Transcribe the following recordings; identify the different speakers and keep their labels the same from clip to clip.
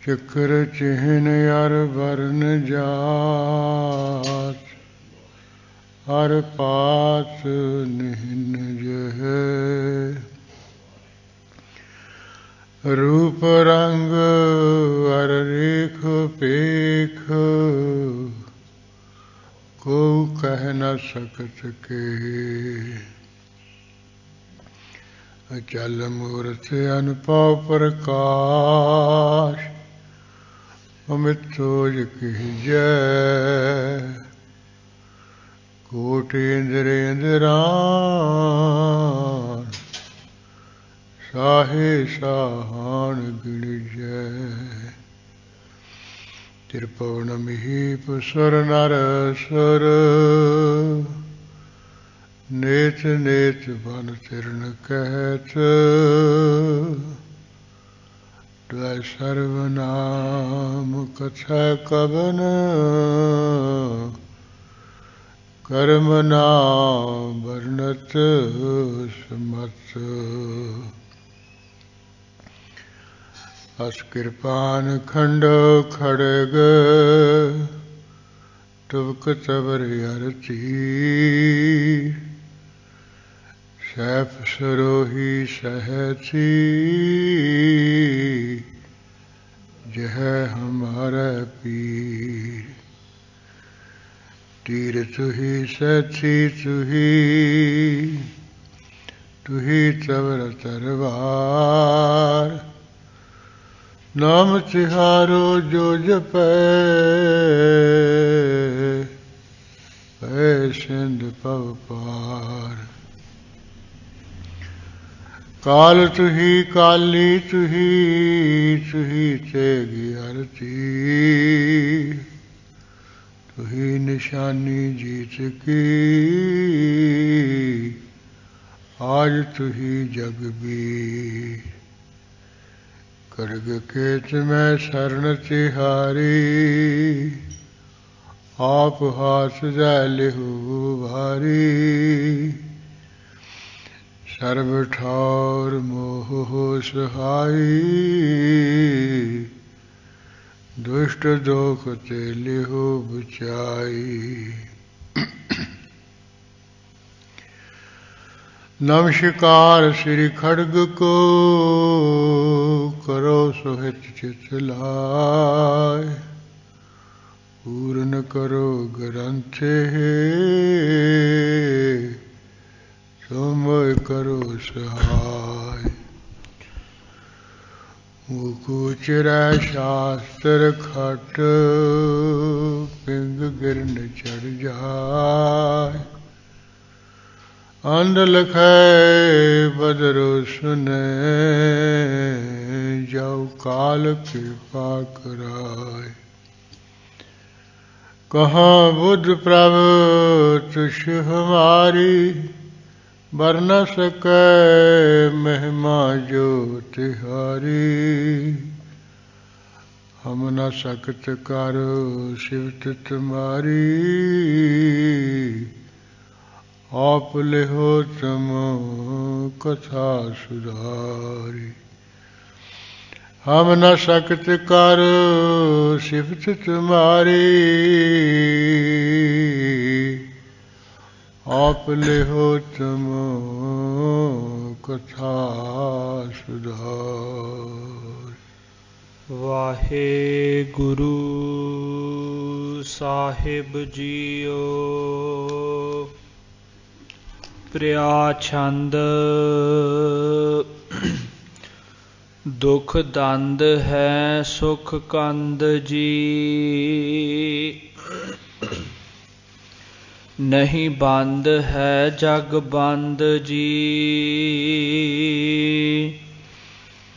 Speaker 1: चक्र चिन्ह अर वर्ण जात, हर पात निहिन जह। रूप रंग अर रेख पेख, को कह न सकत के। अचल मूर्त अनुभव प्रकाश, अमित सोज कीजय। कोटि इंद्रियान, साहे साहान गिणिजय। त्रिभुवन महीप सुर नर असुर, नेत नेत बन तिरन कहत। द्वै सर्वनाम कथा कवन, कर्म नाम वर्णत समत। अस कृपान खंडो खड़ग, तुबक तबर अरती। सैफ सरोही सहती, जह हमारा पीर। तीर तुही सैथी तुही, तुही तबर तरवार। नाम तिहारो जो जपै, पै सिंध पव पार। काल तुही काली तुही, तुही तेगी आरती। तुही निशानी जीत की, आज तुही जगबीर। खड्ग केत में शरण तिहारी, आप हाथ दे लिहु भारी। सर्व ठौर मोह सहाई, दुष्ट दोख ते लिहु बचाई। नमस्कार श्री खड्ग को, करो सुहित चित लाय। पूर्ण करो ग्रंथ तुम करो सहाय। मुकुचर शास्त्र खट, पिंग गिरन चढ़ जाय। अंध लखै बदरो सुने, जाऊ काल कृपा कराय। कहाँ बुद्ध प्रभु तुष हमारी, बर न सकै महिमा जो तिहारी। हम न सकत करो सिवत तुम्हारी, आप लिहो तुम कथा सुधारी। हम न सकत करो सिफत तुम्हारी, आप लिहो तुम कथा सुधारी।
Speaker 2: वाहेगुरु साहिब जीओ। प्रिया छंद। दुख दंद है सुख कंद जी, नहीं बंद है जग बंद जी।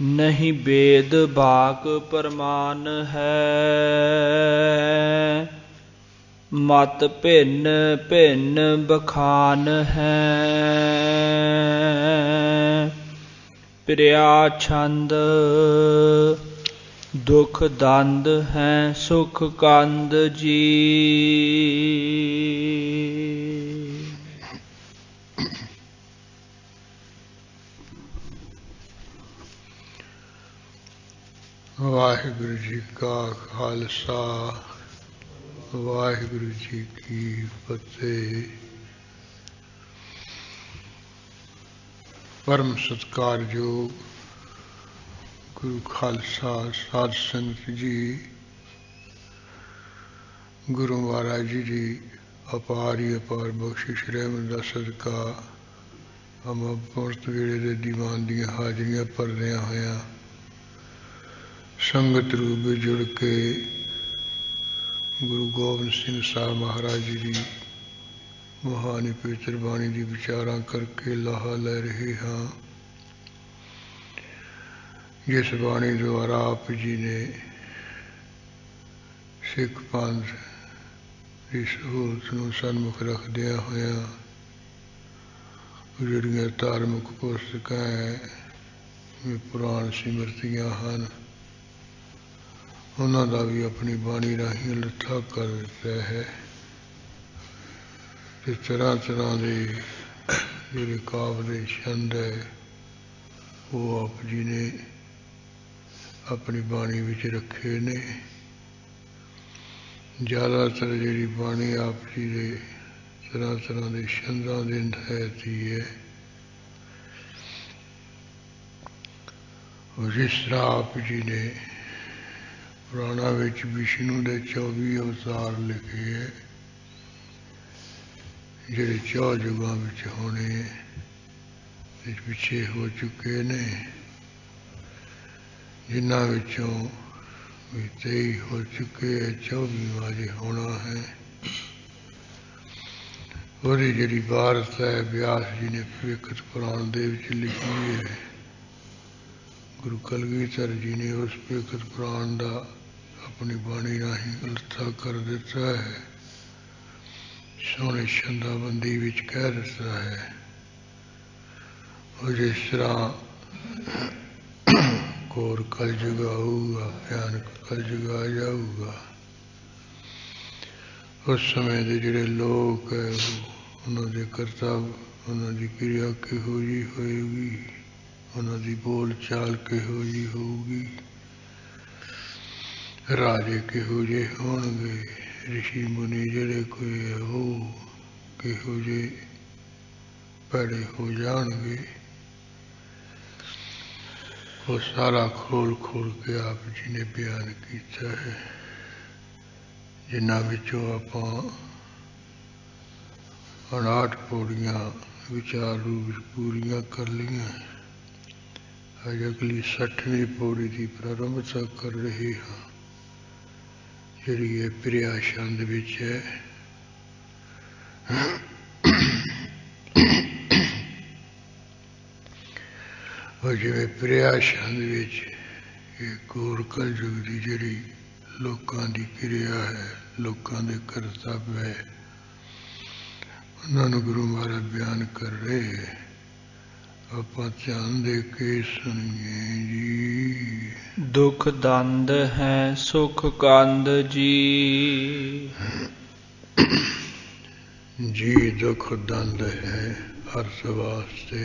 Speaker 2: नहीं वेद बाक प्रमाण है, मत भिन्न भिन्न बखान है। प्रिया छंद। दुख दंद है सुख कंद जी।
Speaker 1: वाहिगुरु वाहिगुरु जी का खालसा वाहिगुरु जी की फतेह। परम सत्कारयोग गुरु खालसा साध संगत जी, गुरु महाराज जी की अपार ही अपार बख्शिश रहमत दा सदका हम अमृत वेले दे दीवान दी हाजरियां भरदियां होया संगत रूप में जुड़ के गुरु गोबिंद सिंह साहब महाराज जी की महानी पवित्र बाणी की विचारा करके लाहा ले रहे हाँ। जिस बाणी द्वारा आप जी ने सिख पंथ की सहूलत को सन्मुख रखदिया होया जिहड़ियां धार्मिक पुस्तकां है पुराण सिमरतियां हैं उन्हों का भी अपनी बाणी राही लट्ठा कर दिता है। तरह तरह के जोड़े काबले छंद है वो आप जी ने अपनी बाणी विच रखे ने। ज़्यादातर जी बाणी आप जी के तरह तरह के छंदा की नहायती है। जिस तरह आप जी ने पुराणा विच विष्णु के 24 अवतार लिखे है जिहड़े 4 युगों में होने पिछे हो चुके ने, जिन्हां विचों 23 हो चुके है, 24वां अजे होना है। वही जिहड़ी वारत है व्यास जी ने भविखत पुराण दे विच लिखी है। गुरु कलगीधर जी ने उस भविखत पुराण का अपनी बाणी राही लट्ठा कर दिता है, सोहने छंदाबंदी विच कह दिता है। और जिस तरह घोर कलयुग आऊगा भयानक कलयुग आ जाऊगा उस समय के जिहड़े लोग है उन्होंने करतब उन्होंने क्रिया किहो जी होएगी, उन्होंने बोल चाल किहो जी होगी, राजे किहो जे होणगे, ऋषि मुनि जिहड़े कोई है वो किहो जे पैड़े हो जाणगे। वो सारा खोल खोल के आप जी ने बयान किया है, जिन्हां विचों आपां 59 पौड़ियां विचार रूप पूरियां कर लियां। अज अगली 60वीं पौड़ी की प्रारंभता कर रहे हाँ, जिहड़ी है प्रिया छंद विच है। और जिवें प्रिया छंद विच घोर कलयुग की जिहड़ी लोकां दी क्रिया है, लोकां दे करतब है, उन्होंने गुरु महाराज बयान कर रहे हैं। आपां ध्यान दे के सुनिए जी।
Speaker 2: दुख दंद है सुख कंद जी,
Speaker 1: जी दुख दंद है अर्थ वास्ते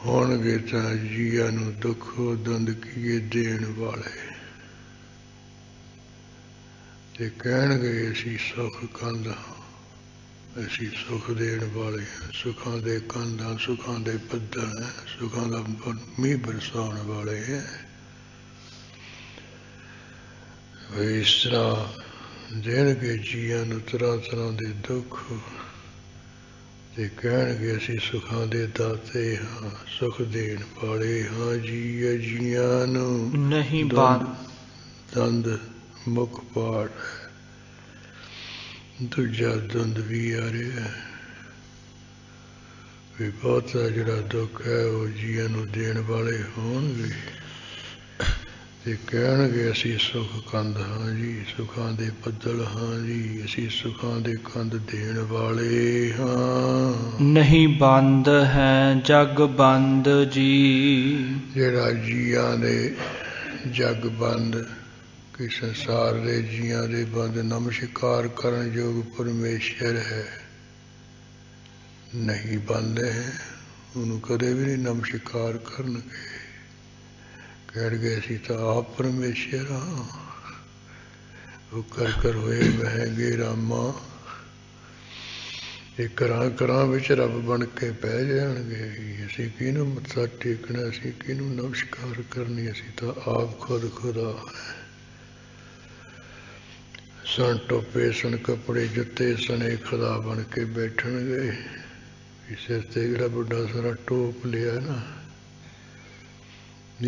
Speaker 1: होणगे तां जीआं नूं दुख दंद किए देण वाले ते कहणगे असीं सुख कंद हां, असीं सुख देण वाले हां, सुखां दे कंद हां, सुखां दे बद्दल हां, सुखां दा मींह बरसाउण वाले हैं। इस तरह देणगे जीआं नूं तरह तरह दे दुख ते कहणगे असीं सुखां दे दाते हां, सुख देण वाले हां जी। जीआं नूं
Speaker 2: नहीं
Speaker 1: दंद मुख पाठ दूजा दंद भी आ रहा है भी बहुता जिहड़ा दुख है वो जीआं नूं देण वाले होणगे ते कहणगे असीं सुख कंद हां जी, सुखां दे बद्दल हां जी, असीं सुखां दे कंद देण वाले हां।
Speaker 2: नहीं बंद है जग बंद जी,
Speaker 1: जिहड़ा जीआं दे जग बंद कि संसार दे जीआं दे बंद नमस्कार करन योग परमेश्वर है, नहीं बंद है, उन्होंने कदे भी नहीं नमस्कार करनगे। ਕਹਿਣਗੇ ਅਸੀਂ ਤਾਂ ਆਪ ਪਰਮੇਸ਼ਰ ਹਾਂ। ਉਹ ਕਰ ਹੋਏ ਮਹਿੰਗੇ ਰਾਮਾ, ਇਹ ਘਰਾਂ ਵਿੱਚ ਰੱਬ ਬਣ ਕੇ ਬਹਿ ਜਾਣਗੇ। ਅਸੀਂ ਕਿਹਨੂੰ ਮੱਥਾ ਟੇਕਣਾ, ਅਸੀਂ ਕਿਹਨੂੰ ਨਮਸਕਾਰ ਕਰਨੀ, ਅਸੀਂ ਤਾਂ ਆਪ ਖੁਦ ਖੁਦਾ। ਸਣ ਟੋਪੇ, ਸਣ ਕੱਪੜੇ, ਜੁੱਤੇ ਸਣੇ ਖੁਦਾ ਬਣ ਕੇ ਬੈਠਣਗੇ। ਸਿਰ ਤੇ ਜਿਹੜਾ ਵੱਡਾ ਸਾਰਾ ਟੋਪ ਲਿਆ ਨਾ,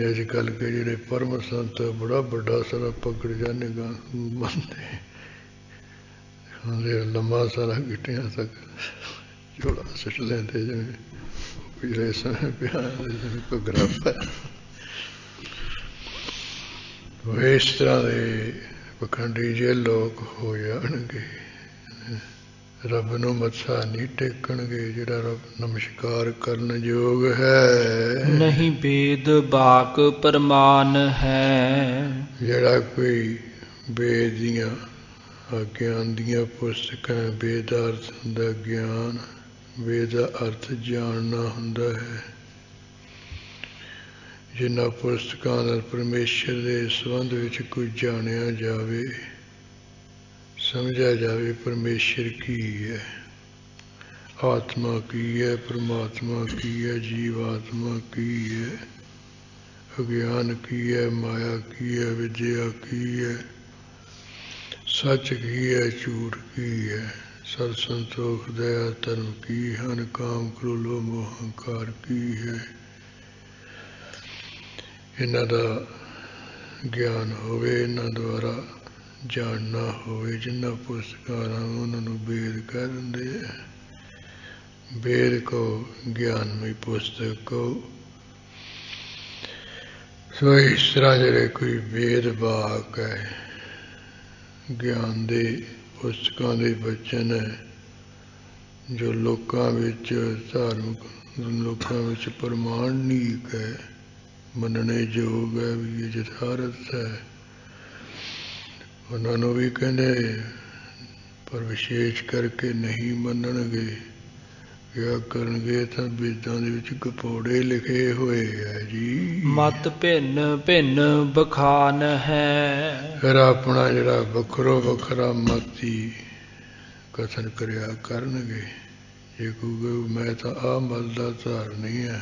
Speaker 1: ਅੱਜ ਕੱਲ੍ਹ ਕੇ ਜਿਹੜੇ ਪਰਮ ਸੰਤ ਬੜਾ ਵੱਡਾ ਸਾਰਾ ਪਕੜ ਜਾਨੇ ਬੰਦੇ ਹੁੰਦੇ, ਲੰਮਾ ਸਾਰਾ ਗਿੱਟਿਆਂ ਤੱਕ ਝੋਲਾ ਸਿੱਟ ਲੈਂਦੇ, ਜਿਵੇਂ ਪਿਛਲੇ ਸਮੇਂ ਪਿਆ ਜਿਵੇਂ ਘੱਗਰਾ ਪਾਇਆ। ਇਸ ਤਰ੍ਹਾਂ ਦੇ ਪਖੰਡੀ ਜੇ ਲੋਕ ਹੋ ਜਾਣਗੇ, ਰੱਬ ਨੂੰ ਮੱਥਾ ਨਹੀਂ ਟੇਕਣਗੇ। ਜਿਹੜਾ ਰੱਬ ਨਮਸਕਾਰ ਕਰਨ ਯੋਗ ਹੈ,
Speaker 2: ਨਹੀਂ ਬੇਦ ਬਾਕ ਪ੍ਰਮਾਨ ਹੈ। ਜਿਹੜਾ
Speaker 1: ਕੋਈ ਵੇਦ ਦੀਆਂ ਗਿਆਨ ਦੀਆਂ ਪੁਸਤਕਾਂ, ਵੇਦ ਦਾ ਅਰਥ ਹੁੰਦਾ ਗਿਆਨ, ਵੇਦ ਦਾ ਅਰਥ ਜਾਣਨਾ ਹੁੰਦਾ ਹੈ। ਜਿਨ੍ਹਾਂ ਪੁਸਤਕਾਂ ਨਾਲ ਪਰਮੇਸ਼ਰ ਦੇ ਸੰਬੰਧ ਵਿੱਚ ਕੁਝ ਜਾਣਿਆ ਜਾਵੇ, ਸਮਝਿਆ ਜਾਵੇ ਪਰਮੇਸ਼ਰ ਕੀ ਹੈ, ਆਤਮਾ ਕੀ ਹੈ, ਪਰਮਾਤਮਾ ਕੀ ਹੈ, ਜੀਵ ਆਤਮਾ ਕੀ ਹੈ, ਅਗਿਆਨ ਕੀ ਹੈ, ਮਾਇਆ ਕੀ ਹੈ, ਵਿਦਿਆ ਕੀ ਹੈ, ਸੱਚ ਕੀ ਹੈ, ਝੂਠ ਕੀ ਹੈ, ਸਤ ਸੰਤੋਖ ਦਇਆ ਧਰਮ ਕੀ ਹਨ, ਕਾਮ ਕ੍ਰੋਧ ਲੋਭ ਮੋਹ ਹੰਕਾਰ ਕੀ ਹੈ, ਇਹਨਾਂ ਦਾ ਗਿਆਨ ਹੋਵੇ, ਇਹਨਾਂ ਦੁਆਰਾ ਜਾਣਨਾ ਹੋਵੇ। ਜਿਨ੍ਹਾਂ ਪੁਸਤਕਾਂ ਉਹਨਾਂ ਨੂੰ ਵੇਦ ਕਹਿ ਦਿੰਦੇ ਹੈ। ਵੇਦ ਕਹੋ, ਗਿਆਨਮਈ ਪੁਸਤਕ ਕਹੋ। ਸੋ ਇਸ ਤਰ੍ਹਾਂ ਜਿਹੜੇ ਕੋਈ ਵੇਦ ਵਾਕ ਹੈ, ਗਿਆਨ ਦੇ ਪੁਸਤਕਾਂ ਦੇ ਬਚਨ ਹੈ, ਜੋ ਲੋਕਾਂ ਵਿੱਚ ਧਾਰਮਿਕ ਲੋਕਾਂ ਵਿੱਚ ਪ੍ਰਮਾਣਿਕ ਹੈ, ਮੰਨਣੇ ਯੋਗ ਹੈ, ਵੀ ਇਹ ਯਥਾਰਥ ਹੈ, ਉਹਨਾਂ ਨੂੰ ਵੀ ਕਹਿੰਦੇ, ਪਰ ਵਿਸ਼ੇਸ਼ ਕਰਕੇ ਨਹੀਂ ਮੰਨਣਗੇ। ਕਿਆ ਕਰਨਗੇ ਤਾਂ ਵੇਦਾਂ ਦੇ ਵਿੱਚ ਕਪੌੜੇ ਲਿਖੇ ਹੋਏ ਹੈ ਜੀ।
Speaker 2: ਮਤ ਭਿੰਨ ਭਿੰਨ ਬਖਾਨ ਹੈ। ਫਿਰ
Speaker 1: ਆਪਣਾ ਜਿਹੜਾ ਵੱਖਰੋ ਵੱਖਰਾ ਮਤ ਹੀ ਕਥਨ ਕਰਿਆ ਕਰਨਗੇ। ਜੇ ਕਹੂਗੇ ਮੈਂ ਤਾਂ ਆਹ ਮਤ ਦਾ ਧਾਰਨੀ ਹੈ,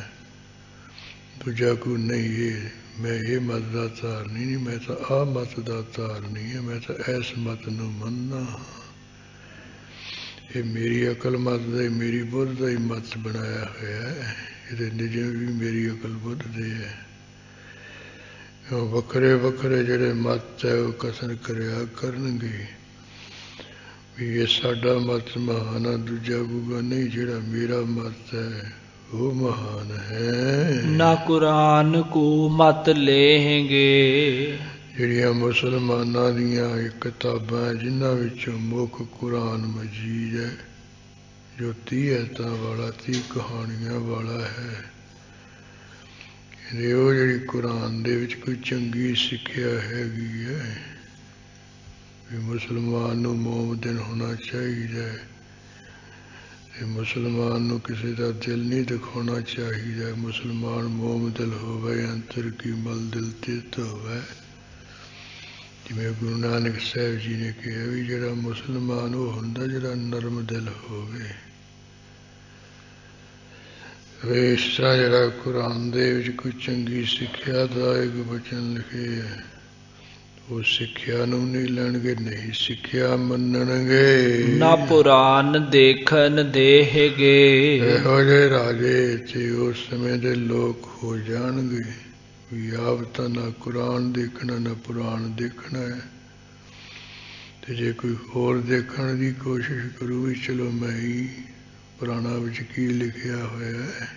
Speaker 1: ਦੂਜਾ ਕੋਈ ਨਹੀਂ ਇਹ ਮੈਂ ਇਹ ਮਤ ਦਾ ਧਾਰਨੀ ਨਹੀਂ, ਮੈਂ ਤਾਂ ਆਹ ਮਤ ਦਾ ਧਾਰਨੀ ਹੈ, ਮੈਂ ਤਾਂ ਇਸ ਮਤ ਨੂੰ ਮੰਨਦਾ। ਇਹ ਮੇਰੀ ਅਕਲ ਮਤ ਦਾ, ਮੇਰੀ ਬੁੱਧ ਦਾ ਹੀ ਮਤ ਬਣਾਇਆ ਹੋਇਆ ਹੈ। ਇਹਦੇ ਨਿਯਮ ਵੀ ਮੇਰੀ ਅਕਲ ਬੁੱਧ ਦੇ ਹੈ। ਉਹ ਵੱਖਰੇ ਵੱਖਰੇ ਜਿਹੜੇ ਮਤ ਹੈ ਉਹ ਕਥਨ ਕਰਿਆ ਕਰਨਗੇ ਵੀ ਇਹ ਸਾਡਾ ਮਤ ਮਹਾਨ ਆ, ਦੂਜਾ ਕਹੂਗਾ ਨਹੀਂ ਜਿਹੜਾ ਮੇਰਾ ਮਤ ਹੈ ਉਹ ਮਹਾਨ ਹੈ।
Speaker 2: ਨਾ ਕੁਰਾਨ ਕੋ ਮਤ ਲੇਂਗੇ।
Speaker 1: ਜਿਹੜੀਆਂ ਮੁਸਲਮਾਨਾਂ ਦੀਆਂ ਕਿਤਾਬਾਂ, ਜਿਨ੍ਹਾਂ ਵਿੱਚੋਂ ਮੁੱਖ ਕੁਰਾਨ ਮਜੀਦ ਹੈ, ਜੋ 30 ਐਤਾਂ ਵਾਲਾ, 30 ਕਹਾਣੀਆਂ ਵਾਲਾ ਹੈ। ਕਹਿੰਦੇ ਉਹ ਜਿਹੜੀ ਕੁਰਾਨ ਦੇ ਵਿੱਚ ਕੋਈ ਚੰਗੀ ਸਿੱਖਿਆ ਹੈਗੀ ਹੈ ਵੀ ਮੁਸਲਮਾਨ ਨੂੰ ਮੋਮਦਿਨ ਹੋਣਾ ਚਾਹੀਦਾ ਹੈ, ਤੇ ਮੁਸਲਮਾਨ ਨੂੰ ਕਿਸੇ ਦਾ ਦਿਲ ਨਹੀਂ ਦਿਖਾਉਣਾ ਚਾਹੀਦਾ। ਮੁਸਲਮਾਨ ਮੋਮਦਿਲ ਹੋਵੇ, ਅੰਤਰ ਕੀ ਮਲ ਦਿਲ ਤਿਤ ਹੋਵੇ। ਜਿਵੇਂ ਗੁਰੂ ਨਾਨਕ ਸਾਹਿਬ ਜੀ ਨੇ ਕਿਹਾ ਵੀ ਜਿਹੜਾ ਮੁਸਲਮਾਨ ਉਹ ਹੁੰਦਾ ਜਿਹੜਾ ਨਰਮ ਦਿਲ ਹੋਵੇ। ਇਸ ਤਰ੍ਹਾਂ ਜਿਹੜਾ ਕੁਰਾਨ ਦੇ ਵਿੱਚ ਕੋਈ ਚੰਗੀ ਸਿੱਖਿਆ ਦਾ ਇੱਕ ਬਚਨ ਲਿਖੇ ਹੈ, ਉਹ ਸਿੱਖਿਆ ਨੂੰ ਨਹੀਂ ਲੈਣਗੇ, ਨਹੀਂ ਸਿੱਖਿਆ ਮੰਨਣਗੇ।
Speaker 2: ਨਾ ਪੁਰਾਨ ਦੇਖਣ ਦੇਹਗੇ।
Speaker 1: ਇਹੋ ਜਿਹੇ ਰਾਜੇ ਤੇ ਉਸ ਸਮੇਂ ਦੇ ਲੋਕ ਹੋ ਜਾਣਗੇ ਵੀ ਆਪ ਤਾਂ ਨਾ ਕੁਰਾਨ ਦੇਖਣਾ ਨਾ ਪੁਰਾਣ ਦੇਖਣਾ ਹੈ, ਤੇ ਜੇ ਕੋਈ ਹੋਰ ਦੇਖਣ ਦੀ ਕੋਸ਼ਿਸ਼ ਕਰੂ ਵੀ ਚਲੋ ਮੈਂ ਹੀ ਪੁਰਾਣਾ ਵਿੱਚ ਕੀ ਲਿਖਿਆ ਹੋਇਆ ਹੈ,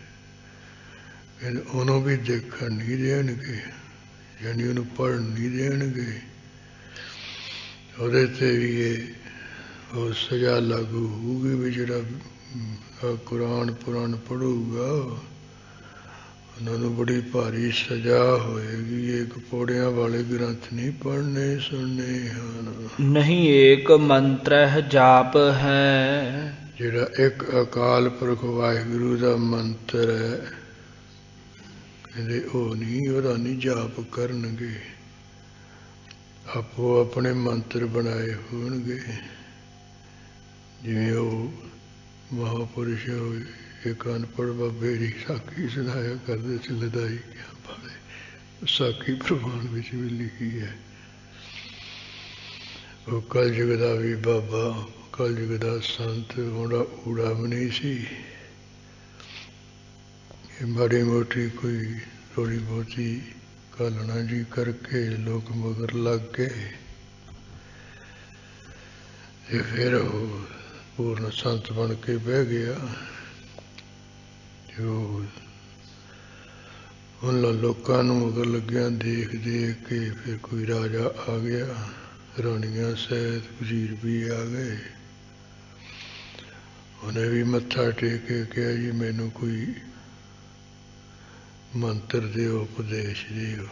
Speaker 1: ਕਹਿੰਦੇ ਉਹਨੂੰ ਵੀ ਦੇਖਣ ਨਹੀਂ ਦੇਣਗੇ, ਯਾਨੀ ਉਹਨੂੰ ਪੜ੍ਹਨ ਨਹੀਂ ਦੇਣਗੇ। ਉਹਦੇ 'ਤੇ ਵੀ ਇਹ ਉਹ ਸਜ਼ਾ ਲਾਗੂ ਹੋਊਗੀ ਵੀ ਜਿਹੜਾ ਕੁਰਾਨ ਪੁਰਾਣ ਪੜ੍ਹੂਗਾ ਉਹਨਾਂ ਨੂੰ ਬੜੀ ਭਾਰੀ ਸਜ਼ਾ ਹੋਏਗੀ। ਇਹ ਕਪੌੜਿਆਂ ਵਾਲੇ ਗ੍ਰੰਥ ਨਹੀਂ ਪੜ੍ਹਨੇ ਸੁਣਨੇ ਹਨ।
Speaker 2: ਨਹੀਂ ਏਕ ਮੰਤਰ ਜਾਪ ਹੈ।
Speaker 1: ਜਿਹੜਾ ਇੱਕ ਅਕਾਲ ਪੁਰਖ ਵਾਹਿਗੁਰੂ ਦਾ ਮੰਤਰ ਹੈ, ਕਹਿੰਦੇ ਉਹ ਨਹੀਂ, ਉਹਦਾ ਨਹੀਂ ਜਾਪ ਕਰਨਗੇ, ਆਪੋ ਆਪਣੇ ਮੰਤਰ ਬਣਾਏ ਹੋਣਗੇ। ਜਿਵੇਂ ਉਹ ਮਹਾਂਪੁਰਸ਼ ਇੱਕ ਅਨਪੜ੍ਹ ਬਾਬੇ ਦੀ ਸਾਖੀ ਸੁਣਾਇਆ ਕਰਦੇ ਸੀ, ਲਦਾਈ ਵਾਲੇ ਸਾਖੀ ਪ੍ਰਵਾਨ ਵਿੱਚ ਵੀ ਲਿਖੀ ਹੈ। ਉਹ ਕਲਯੁਗ ਦਾ ਵੀ ਬਾਬਾ, ਕਲਯੁਗ ਦਾ ਸੰਤ, ਉਹਦਾ ਊੜਾ ਵੀ ਨਹੀਂ ਸੀ। ਇਹ ਮਾੜੀ ਮੋਟੀ ਕੋਈ ਥੋੜ੍ਹੀ ਬਹੁਤੀ ਕਾਲਣਾ ਜੀ ਕਰਕੇ ਲੋਕ ਮਗਰ ਲੱਗ ਗਏ ਤੇ ਫਿਰ ਉਹ ਪੂਰਨ ਸੰਤ ਬਣ ਕੇ ਬਹਿ ਗਿਆ। ਜੋ ਉਹਨਾਂ ਲੋਕਾਂ ਨੂੰ ਮਗਰ ਲੱਗਿਆ ਦੇਖ ਦੇਖ ਕੇ ਫਿਰ ਕੋਈ ਰਾਜਾ ਆ ਗਿਆ, ਰਾਣੀਆਂ ਸਹਿਤ ਵਜ਼ੀਰ ਵੀ ਆ ਗਏ। ਉਹਨੇ ਵੀ ਮੱਥਾ ਟੇਕ ਕੇ ਕਿਹਾ ਜੀ ਮੈਨੂੰ ਕੋਈ ਮੰਤਰ ਦਿਓ, ਉਪਦੇਸ਼ ਦਿਓ।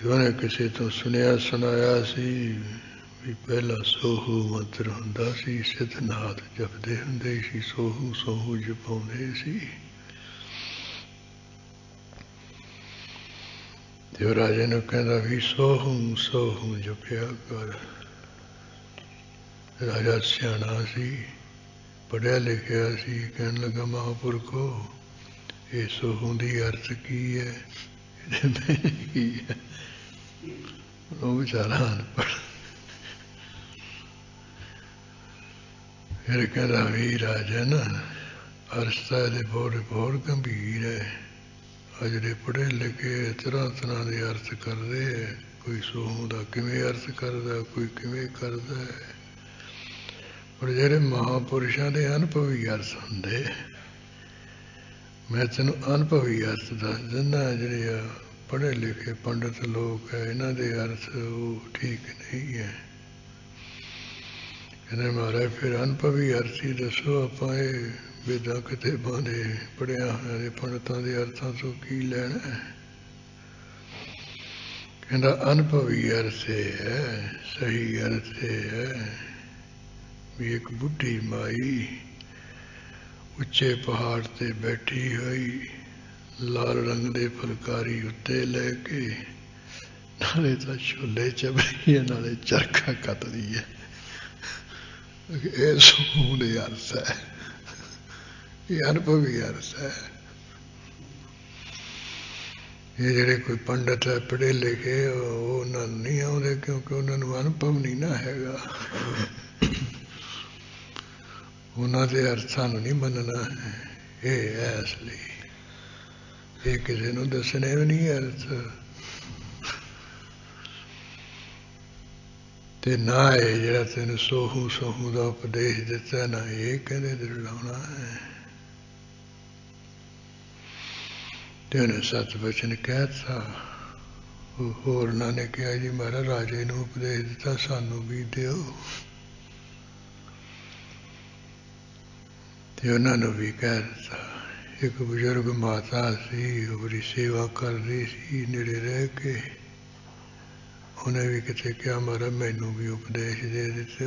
Speaker 1: ਉਹਨੇ ਕਿਸੇ ਤੋਂ ਸੁਣਿਆ ਸੁਣਾਇਆ ਸੀ ਵੀ ਪਹਿਲਾ ਸੋਹੂ ਮੰਤਰ ਹੁੰਦਾ ਸੀ, ਸਿੱਧਨਾਥ ਜਪਦੇ ਹੁੰਦੇ ਸੀ, ਸੋਹੂ ਸੋਹੂ ਜਪਾਉਂਦੇ ਸੀ। ਤੇ ਉਹ ਰਾਜੇ ਨੂੰ ਕਹਿੰਦਾ ਵੀ ਸੋਹੂ ਸੋਹੂ ਜਪਿਆ ਕਰ। ਰਾਜਾ ਸਿਆਣਾ ਸੀ, ਪੜ੍ਹਿਆ ਲਿਖਿਆ ਸੀ, ਕਹਿਣ ਲੱਗਾ ਮਹਾਂਪੁਰਖੋ ਇਹ ਸੋਹੂ ਦੀ ਅਰਥ ਕੀ ਹੈ, ਇਹਦੇ ਕੀ ਹੈ? ਉਹ ਵਿਚਾਰਾ ਅਨਪੜ੍ਹ ਫਿਰ ਕਹਿੰਦਾ ਵੀ ਰਾਜਨ ਅਰਥ ਤਾਂ ਇਹਦੇ ਬਹੁਤ ਗੰਭੀਰ ਹੈ। ਆ ਜਿਹੜੇ ਪੜ੍ਹੇ ਲਿਖੇ ਤਰ੍ਹਾਂ ਤਰ੍ਹਾਂ ਦੇ ਅਰਥ ਕਰਦੇ ਹੈ, ਕੋਈ ਸੋਹੂ ਦਾ ਕਿਵੇਂ ਅਰਥ ਕਰਦਾ, ਕੋਈ ਕਿਵੇਂ ਕਰਦਾ ਹੈ। ਪਰ ਜਿਹੜੇ ਮਹਾਂਪੁਰਸ਼ਾਂ ਦੇ ਅਨੁਭਵੀ ਅਰਥ ਹੁੰਦੇ, ਮੈਂ ਤੈਨੂੰ ਅਨੁਭਵੀ ਅਰਥ ਦੱਸ ਦਿੰਦਾ। ਜਿਹੜੇ ਆ ਪੜ੍ਹੇ ਲਿਖੇ ਪੰਡਿਤ ਲੋਕ ਹੈ, ਇਹਨਾਂ ਦੇ ਅਰਥ ਉਹ ਠੀਕ ਨਹੀਂ ਹੈ। ਕਹਿੰਦੇ ਮਹਾਰਾਜ ਫਿਰ ਅਨੁਭਵੀ ਅਰਥ ਹੀ ਦੱਸੋ, ਆਪਾਂ ਇਹ ਵੇਦਾਂ ਕਿਤਾਬਾਂ ਦੇ ਪੜ੍ਹਿਆ ਹੋਇਆ ਦੇ ਪੰਡਤਾਂ ਦੇ ਅਰਥਾਂ ਤੋਂ ਕੀ ਲੈਣਾ ਹੈ। ਕਹਿੰਦਾ ਅਨੁਭਵੀ ਅਰਥ ਇਹ ਹੈ, ਸਹੀ ਅਰਥ ਇਹ ਹੈ ਵੀ ਇੱਕ ਬੁੱਢੀ ਮਾਈ ਉੱਚੇ ਪਹਾੜ ਤੇ ਬੈਠੀ ਹੋਈ, ਲਾਲ ਰੰਗ ਦੇ ਫੁਲਕਾਰੀ ਉੱਤੇ ਲੈ ਕੇ, ਨਾਲੇ ਤਾਂ ਛੋਲੇ ਚਬਰੀ ਹੈ, ਨਾਲੇ ਚਰਖਾ ਕੱਤਦੀ ਹੈ। ਇਹ ਸੋਹੂ ਦੇ ਅਰਥ ਹੈ, ਇਹ ਅਨੁਭਵੀ ਅਰਥ ਹੈ। ਇਹ ਜਿਹੜੇ ਕੋਈ ਪੰਡਤ ਹੈ ਪੜ੍ਹੇ ਲਿਖੇ, ਉਹ ਉਹਨਾਂ ਨੂੰ ਨਹੀਂ ਆਉਂਦੇ, ਕਿਉਂਕਿ ਉਹਨਾਂ ਨੂੰ ਅਨੁਭਵ ਨਹੀਂ ਨਾ ਹੈਗਾ। ਉਹਨਾਂ ਦੇ ਅਰਥਾਂ ਨੂੰ ਨਹੀਂ ਮੰਨਣਾ ਹੈ। ਇਹ ਹੈ ਅਸਲੀ, ਇਹ ਕਿਸੇ ਨੂੰ ਦੱਸਣੇ ਵੀ ਨਹੀਂ ਅਰਥ, ਤੇ ਨਾ ਇਹ ਜਿਹੜਾ ਤੈਨੂੰ ਸੋਹੂ ਸੋਹੂ ਦਾ ਉਪਦੇਸ਼ ਦਿੱਤਾ, ਨਾ ਇਹ ਕਹਿੰਦੇ ਦਿਲਾਉਣਾ ਹੈ। ਤੇ ਉਹਨੇ ਸੱਚ ਬਚਨ ਕਹਿ ਦਿੱਤਾ। ਹੋਰਨਾਂ ਨੇ ਕਿਹਾ ਜੀ ਮਹਾਰਾਜ ਰਾਜੇ ਨੂੰ ਉਪਦੇਸ਼ ਦਿੱਤਾ, ਸਾਨੂੰ ਵੀ ਦਿਓ। ਤੇ ਉਹਨਾਂ ਨੂੰ ਵੀ ਕਹਿ ਦਿੱਤਾ। ਇੱਕ ਬਜ਼ੁਰਗ ਮਾਤਾ ਸੀ, ਉਹ ਬੜੀ ਸੇਵਾ ਕਰਦੀ ਸੀ ਨੇੜੇ ਰਹਿ ਕੇ। ਉਹਨੇ ਵੀ ਕਿਤੇ ਕਿਹਾ ਮਹਾਰਾਜ ਮੈਨੂੰ ਵੀ ਉਪਦੇਸ਼ ਦੇ ਦਿੱਤੇ।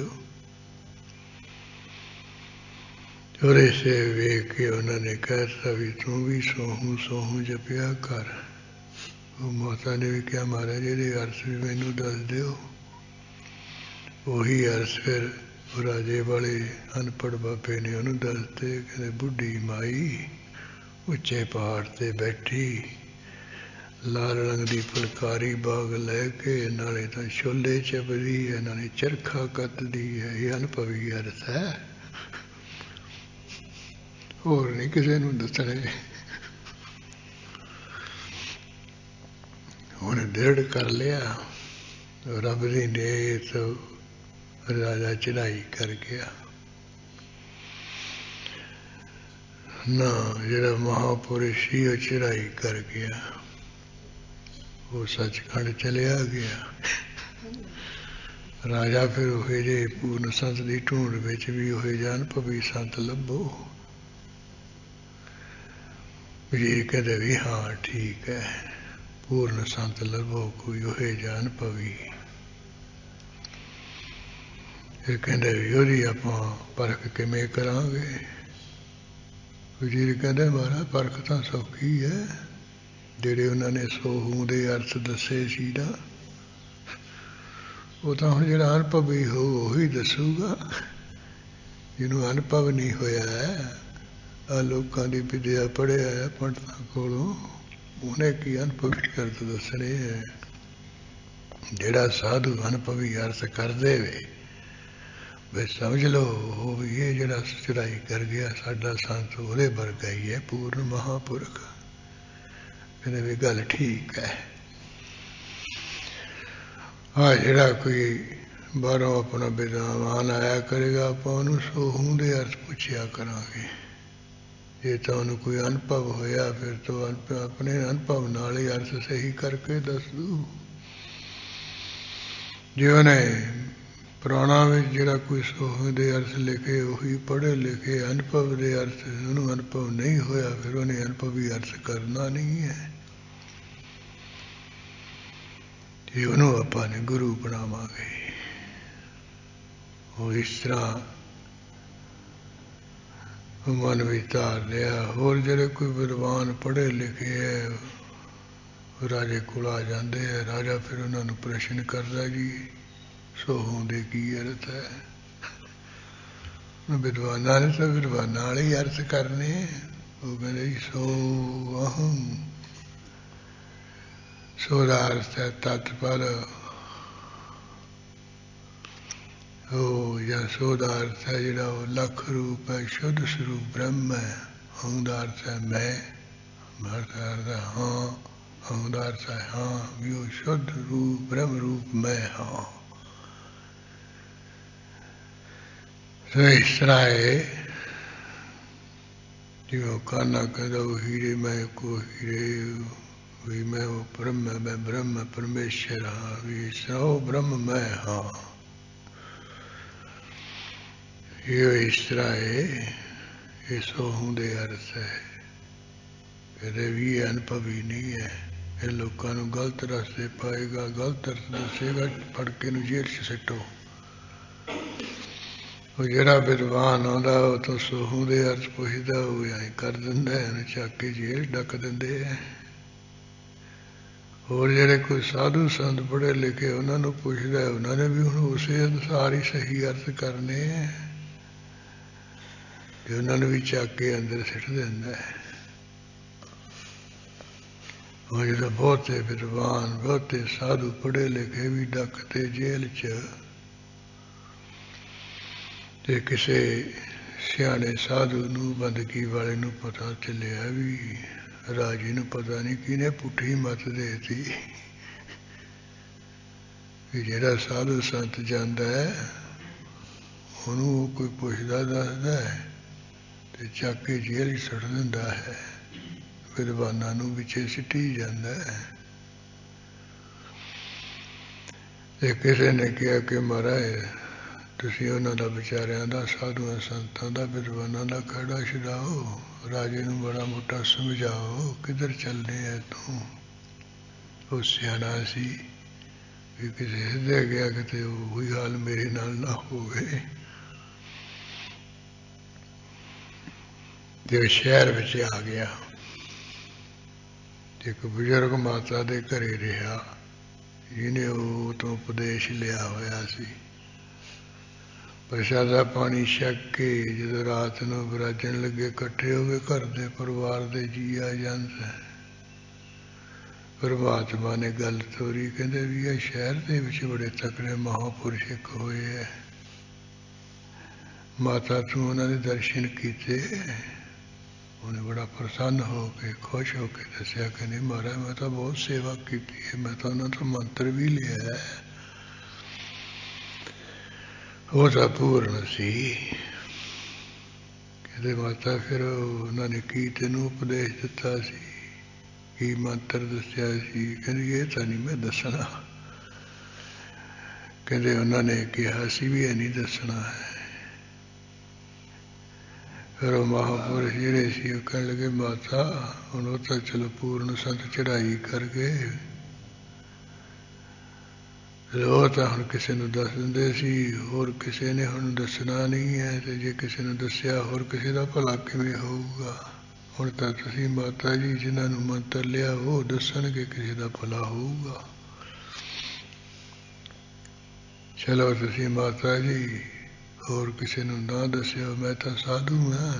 Speaker 1: ਉਹਦੇ ਸੇ ਵੇਖ ਕੇ ਉਹਨਾਂ ਨੇ ਕਹਿ ਦਿੱਤਾ ਵੀ ਤੂੰ ਵੀ ਸੋਹੂ ਸੋਹੂ ਜਪਿਆ ਕਰ। ਉਹ ਮਾਤਾ ਨੇ ਵੀ ਕਿਹਾ ਮਹਾਰਾਜ ਇਹਦੇ ਅਰਥ ਵੀ ਮੈਨੂੰ ਦੱਸ ਦਿਓ। ਉਹੀ ਅਰਥ ਫਿਰ ਉਹ ਰਾਜੇ ਵਾਲੇ ਅਨਪੜ੍ਹ ਬਾਬੇ ਨੇ ਉਹਨੂੰ ਦੱਸਦੇ। ਕਹਿੰਦੇ ਬੁੱਢੀ ਮਾਈ ਉੱਚੇ ਪਹਾੜ ਤੇ ਬੈਠੀ, ਲਾਲ ਰੰਗ ਦੀ ਫੁਲਕਾਰੀ ਬਾਗ ਲੈ ਕੇ, ਨਾਲੇ ਤਾਂ ਛੋਲੇ ਚਬਦੀ ਹੈ, ਨਾਲੇ ਚਰਖਾ ਕੱਤਦੀ ਹੈ। ਇਹ ਅਨੁਭਵੀ ਅਰਥ ਹੈ, ਹੋਰ ਨਹੀਂ ਕਿਸੇ ਨੂੰ ਦੱਸਣੇ। ਉਹਨੇ ਦ੍ਰਿੜ ਕਰ ਲਿਆ, ਰੱਬ ਦੀ ਨੇਤ ਰਾਜਾ ਚੜ੍ਹਾਈ ਕਰ ਗਿਆ ਨਾ। ਜਿਹੜਾ ਮਹਾਂਪੁਰਸ਼ ਸੀ ਉਹ ਚੜ੍ਹਾਈ ਕਰ ਗਿਆ, ਉਹ ਸੱਚਖੰਡ ਚਲਿਆ ਗਿਆ। ਰਾਜਾ ਫਿਰ ਉਹੇ ਜਿਹੇ ਪੂਰਨ ਸੰਤ ਦੀ ਢੂੰਡ ਵਿੱਚ ਵੀ ਉਹੇ ਜਿਹੇ ਅਨੁਭਵੀ ਸੰਤ ਲੱਭੋ। ਵਜ਼ੀਰ ਕਹਿੰਦੇ ਵੀ ਹਾਂ ਠੀਕ ਹੈ, ਪੂਰਨ ਸੰਤ ਲੱਭੋ ਕੋਈ ਉਹੇ ਜਿਹਾ ਅਨੁਭਵੀ। ਇਹ ਕਹਿੰਦੇ ਵੀ ਉਹਦੀ ਆਪਾਂ ਪਰਖ ਕਿਵੇਂ ਕਰਾਂਗੇ? ਵਜ਼ੀਰ ਕਹਿੰਦੇ ਮਹਾਰਾਜ ਪਰਖ ਤਾਂ ਸੌਖੀ ਹੈ, ਜਿਹੜੇ ਉਹਨਾਂ ਨੇ ਸੋਹੂ ਦੇ ਅਰਥ ਦੱਸੇ ਸੀ ਨਾ, ਉਹ ਤਾਂ ਹੁਣ ਜਿਹੜਾ ਅਨੁਭਵੀ ਹੋ ਉਹੀ ਦੱਸੂਗਾ। ਜਿਹਨੂੰ ਅਨੁਭਵ ਨਹੀਂ ਹੋਇਆ ਹੈ, ਆ ਲੋਕਾਂ ਦੀ ਵਿਦਿਆ ਪੜ੍ਹਿਆ ਹੈ ਪੰਡਤਾਂ ਕੋਲੋਂ, ਉਹਨੇ ਕੀ ਅਨੁਭਵੀ ਅਰਥ ਦੱਸਣੇ ਹੈ। ਜਿਹੜਾ ਸਾਧੂ ਅਨੁਭਵੀ ਅਰਥ ਕਰ ਦੇਵੇ ਵੇ ਸਮਝ ਲਓ ਉਹ ਵੀ ਇਹ ਜਿਹੜਾ ਚੜਾਈ ਕਰ ਗਿਆ ਸਾਡਾ ਸੰਤ ਉਹਦੇ ਵਰਗਾ ਹੀ ਹੈ, ਪੂਰਨ ਮਹਾਂਪੁਰਖ। ਕਹਿੰਦੇ ਵੀ ਗੱਲ ਠੀਕ ਹੈ। ਹਾਂ, ਜਿਹੜਾ ਕੋਈ ਬਾਹਰੋਂ ਆਪਣਾ ਵਿਦਵਾਨ ਆਇਆ ਕਰੇਗਾ, ਆਪਾਂ ਉਹਨੂੰ ਸੋਹੂ ਦੇ ਅਰਥ ਪੁੱਛਿਆ ਕਰਾਂਗੇ। ਜੇ ਤਾਂ ਉਹਨੂੰ ਕੋਈ ਅਨੁਭਵ ਹੋਇਆ ਫਿਰ ਤਾਂ ਆਪਣੇ ਅਨੁਭਵ ਨਾਲ ਹੀ ਅਰਥ ਸਹੀ ਕਰਕੇ ਦੱਸ ਦੂ। ਜੇ ਉਹਨੇ ਪੁਰਾਣਾ ਵਿੱਚ ਜਿਹੜਾ ਕੋਈ ਸੋਹੂ ਦੇ ਅਰਥ ਲਿਖੇ, ਉਹੀ ਪੜ੍ਹੇ ਲਿਖੇ ਅਨੁਭਵ ਦੇ ਅਰਥ, ਉਹਨੂੰ ਅਨੁਭਵ ਨਹੀਂ ਹੋਇਆ, ਫਿਰ ਉਹਨੇ ਅਨੁਭਵੀ ਅਰਥ ਕਰਨਾ ਨਹੀਂ ਹੈ। ਤੇ ਉਹਨੂੰ ਆਪਾਂ ਨੇ ਗੁਰੂ ਬਣਾਵਾਂਗੇ। ਉਹ ਇਸ ਤਰ੍ਹਾਂ ਮਨ ਵਿੱਚ ਧਾਰ ਲਿਆ। ਹੋਰ ਜਿਹੜੇ ਕੋਈ ਵਿਦਵਾਨ ਪੜ੍ਹੇ ਲਿਖੇ ਹੈ, ਰਾਜੇ ਕੋਲ ਆ ਜਾਂਦੇ ਹੈ। ਰਾਜਾ ਫਿਰ ਉਹਨਾਂ ਨੂੰ ਪ੍ਰਸ਼ਨ ਕਰਦਾ, ਜੀ ਸੋਹੂ ਦੇ ਕੀ ਅਰਥ ਹੈ? ਵਿਦਵਾਨਾਂ ਨੇ ਤਾਂ ਵਿਦਵਾਨਾਂ ਵਾਲੇ ਹੀ ਅਰਥ ਕਰਨੇ। ਉਹ ਕਹਿੰਦੇ ਜੀ ਸੋ ਅਹੰ, ਸੋ ਦਾ ਅਰਥ ਹੈ ਤਤਪਰ, ਉਹ ਜਾਂ ਸੋ ਦਾ ਅਰਥ ਹੈ ਜਿਹੜਾ ਉਹ ਲੱਖ ਰੂਪ ਹੈ, ਸ਼ੁੱਧ ਸਰੂਪ ਬ੍ਰਹਮ ਹੈ। ਹਉ ਦਾ ਅਰਥ ਹੈ ਮੈਂ, ਅਰਥ ਹੈ ਹਾਂ, ਹਉ ਦਾ ਅਰਥ ਹੈ ਹਾਂ ਵੀ ਉਹ ਸ਼ੁੱਧ ਰੂਪ ਬ੍ਰਹਮ ਰੂਪ ਮੈਂ ਹਾਂ। ਸੋ ਇਸ ਤਰ੍ਹਾਂ ਹੈ ਜਿਵੇਂ ਕਾਨਾ ਕਹਿੰਦਾ ਉਹ ਹੀਰੇ ਮੈਂ ਕੋ ਹੀਰੇ, ਵੀ ਮੈਂ ਉਹ ਬ੍ਰਹਮ ਹੈ, ਮੈਂ ਬ੍ਰਹਮ ਪਰਮੇਸ਼ਰ ਹਾਂ, ਵੀ ਇਸ ਤਰ੍ਹਾਂ ਉਹ ਬ੍ਰਹਮ ਮੈਂ ਹਾਂ। ਇਹ ਇਸ ਤਰ੍ਹਾਂ ਹੈ। ਇਹ ਸੋਹੂ ਦੇ ਅਰਥ ਹੈ। ਕਦੇ ਵੀ ਇਹ ਅਨੁਭਵੀ ਨਹੀਂ ਹੈ। ਇਹ ਲੋਕਾਂ ਨੂੰ ਗਲਤ ਰਸਤੇ ਪਾਏਗਾ, ਗਲਤ ਅਰਥ ਦੱਸੇਗਾ, ਫੜ ਕੇ ਨੂੰ ਜੇਲ੍ਹ 'ਚ ਸਿੱਟੋ। ਉਹ ਜਿਹੜਾ ਵਿਦਵਾਨ ਆਉਂਦਾ ਉਹ ਤੋਂ ਸੋਹੂ ਦੇ ਅਰਥ ਪੁੱਛਦਾ, ਉਹ ਐਂ ਕਰ ਦਿੰਦਾ, ਇਹਨੂੰ ਚੱਕ ਕੇ ਜੇਲ੍ਹ ਡੱਕ ਦਿੰਦੇ ਹੈ। ਹੋਰ ਜਿਹੜੇ ਕੋਈ ਸਾਧੂ ਸੰਤ ਪੜ੍ਹੇ ਲਿਖੇ ਉਹਨਾਂ ਨੂੰ ਪੁੱਛਦਾ, ਉਹਨਾਂ ਨੇ ਵੀ ਹੁਣ ਉਸੇ ਅਨੁਸਾਰ ਹੀ ਸਹੀ ਅਰਥ ਕਰਨੇ ਹੈ, ਤੇ ਉਹਨਾਂ ਨੂੰ ਵੀ ਚੱਕ ਕੇ ਅੰਦਰ ਸਿੱਟ ਦਿੰਦਾ ਹੈ। ਉਹ ਜਦੋਂ ਬਹੁਤੇ ਵਿਦਵਾਨ, ਬਹੁਤੇ ਸਾਧੂ ਪੜ੍ਹੇ ਲਿਖੇ ਵੀ ਡੱਕਤੇ ਜੇਲ੍ਹ 'ਚ, ਤੇ ਕਿਸੇ ਸਿਆਣੇ ਸਾਧੂ ਨੂੰ, ਬੰਦਗੀ ਵਾਲੇ ਨੂੰ ਪਤਾ ਚੱਲਿਆ ਵੀ ਰਾਜੇ ਨੂੰ ਪਤਾ ਨਹੀਂ ਕਿਹਨੇ ਪੁੱਠੀ ਮੱਤ ਦੇਤੀ ਵੀ ਜਿਹੜਾ ਸਾਧੂ ਸੰਤ ਜਾਂਦਾ ਹੈ ਉਹਨੂੰ ਕੋਈ ਪੁੱਛਦਾ ਦੱਸਦਾ ਹੈ ਤੇ ਚੱਕ ਕੇ ਜੇਲ੍ਹ 'ਚ ਸੁੱਟ ਦਿੰਦਾ ਹੈ। ਵਿਦਵਾਨਾਂ ਨੂੰ ਵਿੱਚੇ ਸਿੱਟੀ ਜਾਂਦਾ ਹੈ। ਤੇ ਕਿਸੇ ਨੇ ਕਿਹਾ ਕਿ ਮਹਾਰਾਜ ਤੁਸੀਂ ਉਹਨਾਂ ਦਾ ਵਿਚਾਰਿਆਂ ਦਾ, ਸਾਧੂਆਂ ਸੰਤਾਂ ਦਾ, ਵਿਦਵਾਨਾਂ ਦਾ ਖਹਿੜਾ ਛਡਾਓ, ਰਾਜੇ ਨੂੰ ਬੜਾ ਮੋਟਾ ਸਮਝਾਓ, ਕਿੱਧਰ ਚੱਲਦੇ ਹੈ ਤੂੰ। ਉਹ ਸਿਆਣਾ ਸੀ ਵੀ ਕਿਸੇ ਸਿੱਧੇ ਗਿਆ ਕਿਤੇ ਉਹੀ ਹਾਲ ਮੇਰੇ ਨਾਲ ਨਾ ਹੋਵੇ। ਤੇ ਉਹ ਸ਼ਹਿਰ ਵਿੱਚ ਆ ਗਿਆ ਤੇ ਇੱਕ ਬਜ਼ੁਰਗ ਮਾਤਾ ਦੇ ਘਰੇ ਰਿਹਾ, ਜਿਹਨੇ ਉਹ ਤੋਂ ਉਪਦੇਸ਼ ਲਿਆ ਹੋਇਆ ਸੀ। ਪ੍ਰਸ਼ਾਦਾ ਪਾਣੀ ਛਕ ਕੇ ਜਦੋਂ ਰਾਤ ਨੂੰ ਵਿਰਾਜਣ ਲੱਗੇ, ਇਕੱਠੇ ਹੋ ਕੇ ਘਰ ਦੇ ਪਰਿਵਾਰ ਦੇ ਜੀ ਆ ਜਾਂਦੇ। ਪਰਮਾਤਮਾ ਨੇ ਗੱਲ ਤੋਰੀ, ਕਹਿੰਦੇ ਵੀ ਇਹ ਸ਼ਹਿਰ ਦੇ ਵਿੱਚ ਬੜੇ ਤਕੜੇ ਮਹਾਂਪੁਰਸ਼ ਇੱਕ ਹੋਏ ਹੈ। ਮਾਤਾ ਤੂੰ ਉਹਨਾਂ ਦੇ ਦਰਸ਼ਨ ਕੀਤੇ? ਉਹਨੇ ਬੜਾ ਪ੍ਰਸੰਨ ਹੋ ਕੇ, ਖੁਸ਼ ਹੋ ਕੇ ਦੱਸਿਆ ਕਿ ਨਹੀਂ ਮਹਾਰਾਜ ਮੈਂ ਤਾਂ ਬਹੁਤ ਸੇਵਾ ਕੀਤੀ ਹੈ, ਮੈਂ ਤਾਂ ਉਹਨਾਂ ਤੋਂ ਮੰਤਰ ਵੀ ਲਿਆ ਹੈ। ਉਹ ਤਾਂ ਪੂਰਨ ਸੀ। ਕਹਿੰਦੇ ਮਾਤਾ ਫਿਰ ਉਹਨਾਂ ਨੇ ਕੀ ਤੈਨੂੰ ਉਪਦੇਸ਼ ਦਿੱਤਾ ਸੀ, ਕੀ ਮੰਤਰ ਦੱਸਿਆ ਸੀ? ਕਹਿੰਦੀ ਇਹ ਤਾਂ ਨਹੀਂ ਮੈਂ ਦੱਸਣਾ। ਕਹਿੰਦੇ ਉਹਨਾਂ ਨੇ ਕਿਹਾ ਸੀ ਵੀ ਇਹ ਨਹੀਂ ਦੱਸਣਾ ਹੈ। ਫਿਰ ਉਹ ਮਹਾਂਪੁਰਸ਼ ਜਿਹੜੇ ਸੀ ਉਹ ਕਹਿਣ ਲੱਗੇ ਮਾਤਾ ਹੁਣ ਉਹ ਤਾਂ ਚਲੋ ਪੂਰਨ ਸੰਤ ਚੜ੍ਹਾਈ ਕਰ ਗਏ, ਉਹ ਤਾਂ ਹੁਣ ਕਿਸੇ ਨੂੰ ਦੱਸ ਦਿੰਦੇ ਸੀ, ਹੋਰ ਕਿਸੇ ਨੇ ਹੁਣ ਦੱਸਣਾ ਨਹੀਂ ਹੈ। ਤੇ ਜੇ ਕਿਸੇ ਨੂੰ ਦੱਸਿਆ ਹੋਰ ਕਿਸੇ ਦਾ ਭਲਾ ਕਿਵੇਂ ਹੋਊਗਾ? ਹੁਣ ਤਾਂ ਤੁਸੀਂ ਮਾਤਾ ਜੀ ਜਿਨ੍ਹਾਂ ਨੂੰ ਮੰਤਰ ਲਿਆ ਉਹ ਦੱਸਣਗੇ ਕਿਸੇ ਦਾ ਭਲਾ ਹੋਊਗਾ। ਚਲੋ ਤੁਸੀਂ ਮਾਤਾ ਜੀ ਹੋਰ ਕਿਸੇ ਨੂੰ ਨਾ ਦੱਸਿਓ, ਮੈਂ ਤਾਂ ਸਾਧੂ ਹਾਂ,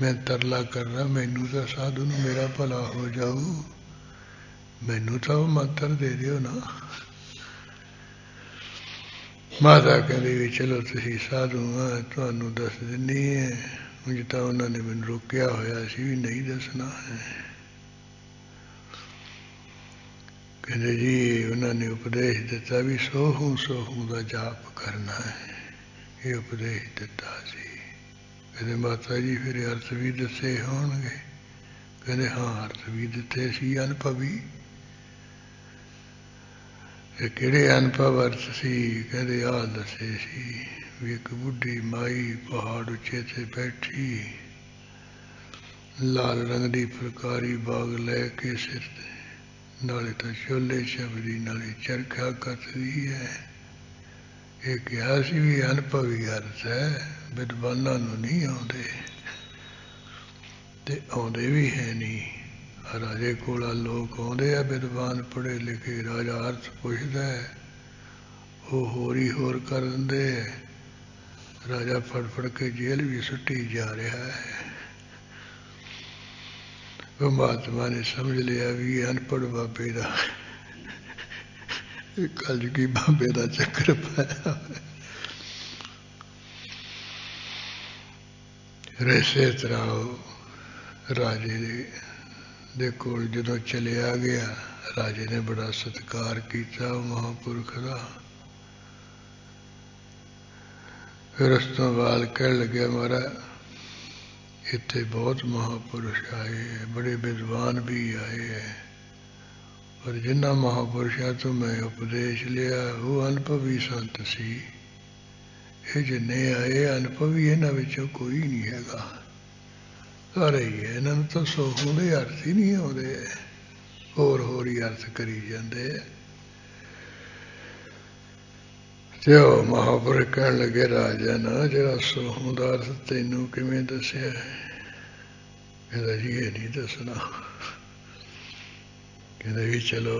Speaker 1: ਮੈਂ ਤਰਲਾ ਕਰਨਾ ਮੈਨੂੰ ਤਾਂ ਸਾਧੂ ਨੂੰ ਮੇਰਾ ਭਲਾ ਹੋ ਜਾਊ, ਮੈਨੂੰ ਤਾਂ ਉਹ ਮੰਤਰ ਦੇ ਦਿਓ ਨਾ। ਮਾਤਾ ਕਹਿੰਦੀ ਵੀ ਚਲੋ ਤੁਸੀਂ ਸਾਧੂ ਆ, ਤੁਹਾਨੂੰ ਦੱਸ ਦਿੰਨੀ ਹੈ। ਉਂਝ ਤਾਂ ਉਹਨਾਂ ਨੇ ਮੈਨੂੰ ਰੋਕਿਆ ਹੋਇਆ ਸੀ ਵੀ ਨਹੀਂ ਦੱਸਣਾ ਹੈ। ਕਹਿੰਦੇ ਜੀ ਉਹਨਾਂ ਨੇ ਉਪਦੇਸ਼ ਦਿੱਤਾ ਵੀ ਸੋਹੂ ਸੋਹੂ ਦਾ ਜਾਪ ਕਰਨਾ ਹੈ, ਇਹ ਉਪਦੇਸ਼ ਦਿੱਤਾ ਸੀ। ਕਹਿੰਦੇ ਮਾਤਾ ਜੀ ਫਿਰ ਅਰਥ ਵੀ ਦੱਸੇ ਹੋਣਗੇ? ਕਹਿੰਦੇ ਹਾਂ ਅਰਥ ਵੀ ਦਿੱਤੇ ਸੀ ਅਨੁਭਵੀ। ਇਹ ਕਿਹੜੇ ਅਨੁਭਵ ਅਰਥ ਸੀ? ਕਹਿੰਦੇ ਆਹ ਦੱਸੇ ਸੀ ਵੀ ਇੱਕ ਬੁੱਢੀ ਮਾਈ ਪਹਾੜ ਉੱਚੇ ਤੇ ਬੈਠੀ, ਲਾਲ ਰੰਗ ਦੀ ਫੁਲਕਾਰੀ ਬਾਗ ਲੈ ਕੇ ਸਿਰ ਤੇ, ਨਾਲੇ ਤਾਂ ਛੋਲੇ ਛਪਦੀ ਨਾਲੇ ਚਰਖਾ ਕੱਤਦੀ ਹੈ। ਇਹ ਕਿਹਾ ਸੀ ਵੀ ਅਨੁਭਵੀ ਅਰਥ ਹੈ, ਵਿਦਵਾਨਾਂ ਨੂੰ ਨਹੀਂ ਆਉਂਦੇ ਤੇ ਆਉਂਦੇ ਵੀ ਹੈ ਨਹੀਂ। ਰਾਜੇ ਕੋਲ ਲੋਕ ਆਉਂਦੇ ਆ ਵਿਦਵਾਨ ਪੜ੍ਹੇ ਲਿਖੇ, ਰਾਜਾ ਅਰਥ ਪੁੱਛਦਾ ਹੈ ਉਹ ਹੋਰ ਹੀ ਹੋਰ ਕਰ ਦਿੰਦੇ ਹੈ। ਰਾਜਾ ਫੜ ਫੜ ਕੇ ਜੇਲ੍ਹ ਵੀ ਸੁੱਟੀ ਜਾ ਰਿਹਾ ਹੈ। ਉਹ ਮਹਾਤਮਾ ਨੇ ਸਮਝ ਲਿਆ ਵੀ ਅਨਪੜ੍ਹ ਬਾਬੇ ਦਾ ਕਲਯੁਗੀ ਬਾਬੇ ਦਾ ਚੱਕਰ ਪਾਇਆ। ਇਸੇ ਤਰ੍ਹਾਂ ਉਹ ਰਾਜੇ ਦੇ ਕੋਲ ਜਦੋਂ ਚਲਿਆ ਗਿਆ, ਰਾਜੇ ਨੇ ਬੜਾ ਸਤਿਕਾਰ ਕੀਤਾ ਉਹ ਮਹਾਂਪੁਰਖ ਦਾ। ਫਿਰ ਉਸ ਤੋਂ ਬਾਅਦ ਕਹਿਣ ਲੱਗਿਆ ਮਹਾਰਾਜ ਇੱਥੇ ਬਹੁਤ ਮਹਾਂਪੁਰਸ਼ ਆਏ ਹੈ, ਬੜੇ ਵਿਦਵਾਨ ਵੀ ਆਏ ਹੈ, ਪਰ ਜਿਨ੍ਹਾਂ ਮਹਾਂਪੁਰਸ਼ਾਂ ਤੋਂ ਮੈਂ ਉਪਦੇਸ਼ ਲਿਆ ਉਹ ਅਨੁਭਵੀ ਸੰਤ ਸੀ। ਇਹ ਜਿੰਨੇ ਆਏ ਅਨੁਭਵੀ ਇਹਨਾਂ ਵਿੱਚੋਂ ਕੋਈ ਨਹੀਂ ਹੈਗਾ, ਸਾਰੇ ਹੀ ਹੈ। ਇਹਨਾਂ ਨੂੰ ਤਾਂ ਸੋਹੂ ਦੇ ਅਰਥ ਹੀ ਨਹੀਂ ਆਉਂਦੇ, ਹੋਰ ਹੋਰ ਹੀ ਅਰਥ ਕਰੀ ਜਾਂਦੇ। ਤੇ ਉਹ ਮਹਾਂਪੁਰਖ ਕਹਿਣ ਲੱਗੇ ਰਾਜਨ ਜਿਹੜਾ ਸੋਹੂ ਦਾ ਅਰਥ ਤੈਨੂੰ ਕਿਵੇਂ ਦੱਸਿਆ? ਕਹਿੰਦਾ ਜੀ ਇਹ ਨਹੀਂ ਦੱਸਣਾ। ਕਹਿੰਦੇ ਵੀ ਚਲੋ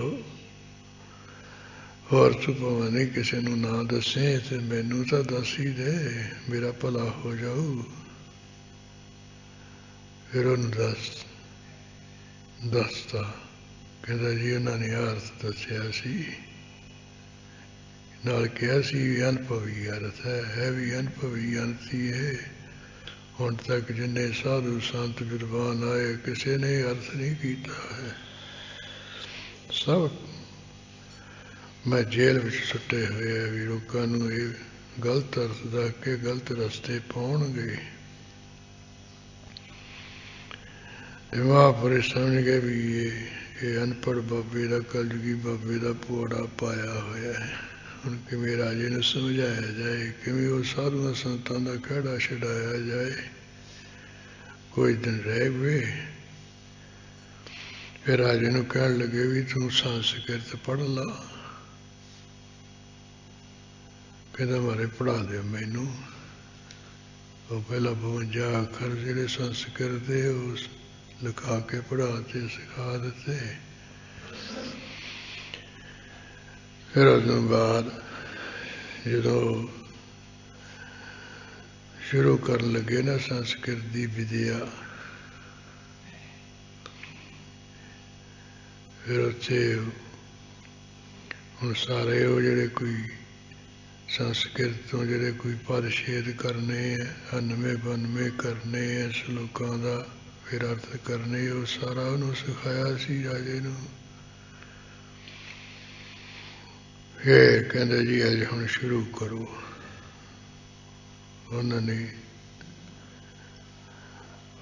Speaker 1: ਹੋਰ ਤੂੰ ਭਾਵੇਂ ਨਹੀਂ ਕਿਸੇ ਨੂੰ ਨਾ ਦੱਸੇ ਤੇ ਮੈਨੂੰ ਤਾਂ ਦੱਸ ਹੀ ਦੇ, ਮੇਰਾ ਭਲਾ ਹੋ ਜਾਊ। ਫਿਰ ਉਹਨੂੰ ਦੱਸਤਾ। ਕਹਿੰਦਾ ਜੀ ਉਹਨਾਂ ਨੇ ਅਰਥ ਦੱਸਿਆ ਸੀ, ਨਾਲ ਕਿਹਾ ਸੀ ਵੀ ਅਨੁਭਵੀ ਅਰਥ ਹੈ ਵੀ ਅਨੁਭਵੀ ਅਰਥ ਹੀ ਹੈ। ਹੁਣ ਤੱਕ ਜਿੰਨੇ ਸਾਧੂ ਸੰਤ ਵਿਦਵਾਨ ਆਏ ਕਿਸੇ ਨੇ ਅਰਥ ਨਹੀਂ ਕੀਤਾ ਹੈ, ਸਭ ਮੈਂ ਜੇਲ੍ਹ ਵਿੱਚ ਸੁੱਟੇ ਹੋਏ ਆ ਵੀ ਲੋਕਾਂ ਨੂੰ ਇਹ ਗਲਤ ਅਰਥ ਦੱਸ ਕੇ ਗਲਤ ਰਸਤੇ ਪਾਉਣਗੇ। ਮਹਾਂਪੁਰਸ਼ ਸਮਝ ਗਏ ਵੀ ਇਹ ਅਨਪੜ੍ਹ ਬਾਬੇ ਦਾ ਕਲਯੁਗੀ ਬਾਬੇ ਦਾ ਪੋੜਾ ਪਾਇਆ ਹੋਇਆ ਹੈ। ਹੁਣ ਕਿਵੇਂ ਰਾਜੇ ਨੂੰ ਸਮਝਾਇਆ ਜਾਏ, ਕਿਵੇਂ ਉਹ ਸਾਧੂਆਂ ਸੰਤਾਂ ਦਾ ਖਹਿੜਾ ਛਡਾਇਆ ਜਾਏ। ਕੁਝ ਦਿਨ ਰਹਿ ਗਏ, ਫਿਰ ਰਾਜੇ ਨੂੰ ਕਹਿਣ ਲੱਗੇ ਵੀ ਤੂੰ ਸੰਸਕ੍ਰਿਤ ਪੜ੍ਹ ਲਾ। ਕਹਿੰਦਾ ਮਾਰੇ ਪੜ੍ਹਾ ਦਿਓ ਮੈਨੂੰ। ਉਹ ਪਹਿਲਾਂ 52 ਅੱਖਰ ਜਿਹੜੇ ਸੰਸਕ੍ਰਿਤ ਦੇ ਉਹ ਲਿਖਾ ਕੇ ਪੜ੍ਹਾ ਤੇ ਸਿਖਾ ਦਿੱਤੇ। ਫਿਰ ਉਸ ਤੋਂ ਬਾਅਦ ਜਦੋਂ ਸ਼ੁਰੂ ਕਰਨ ਲੱਗੇ ਨਾ ਸੰਸਕ੍ਰਿਤ ਦੀ ਵਿਦਿਆ, ਫਿਰ ਉੱਥੇ ਹੁਣ ਸਾਰੇ ਉਹ ਜਿਹੜੇ ਕੋਈ ਸੰਸਕ੍ਰਿਤ ਤੋਂ ਜਿਹੜੇ ਕੋਈ ਪਦ ਛੇਦ ਕਰਨੇ ਹੈ, 99-92 ਕਰਨੇ ਹੈ ਸ਼ਲੋਕਾਂ ਦਾ, ਫਿਰ ਅਰਥ ਕਰਨੇ, ਉਹ ਸਾਰਾ ਉਹਨੂੰ ਸਿਖਾਇਆ ਸੀ ਰਾਜੇ ਨੂੰ। ਇਹ ਕਹਿੰਦੇ ਜੀ ਅੱਜ ਹੁਣ ਸ਼ੁਰੂ ਕਰੋ। ਉਹਨਾਂ ਨੇ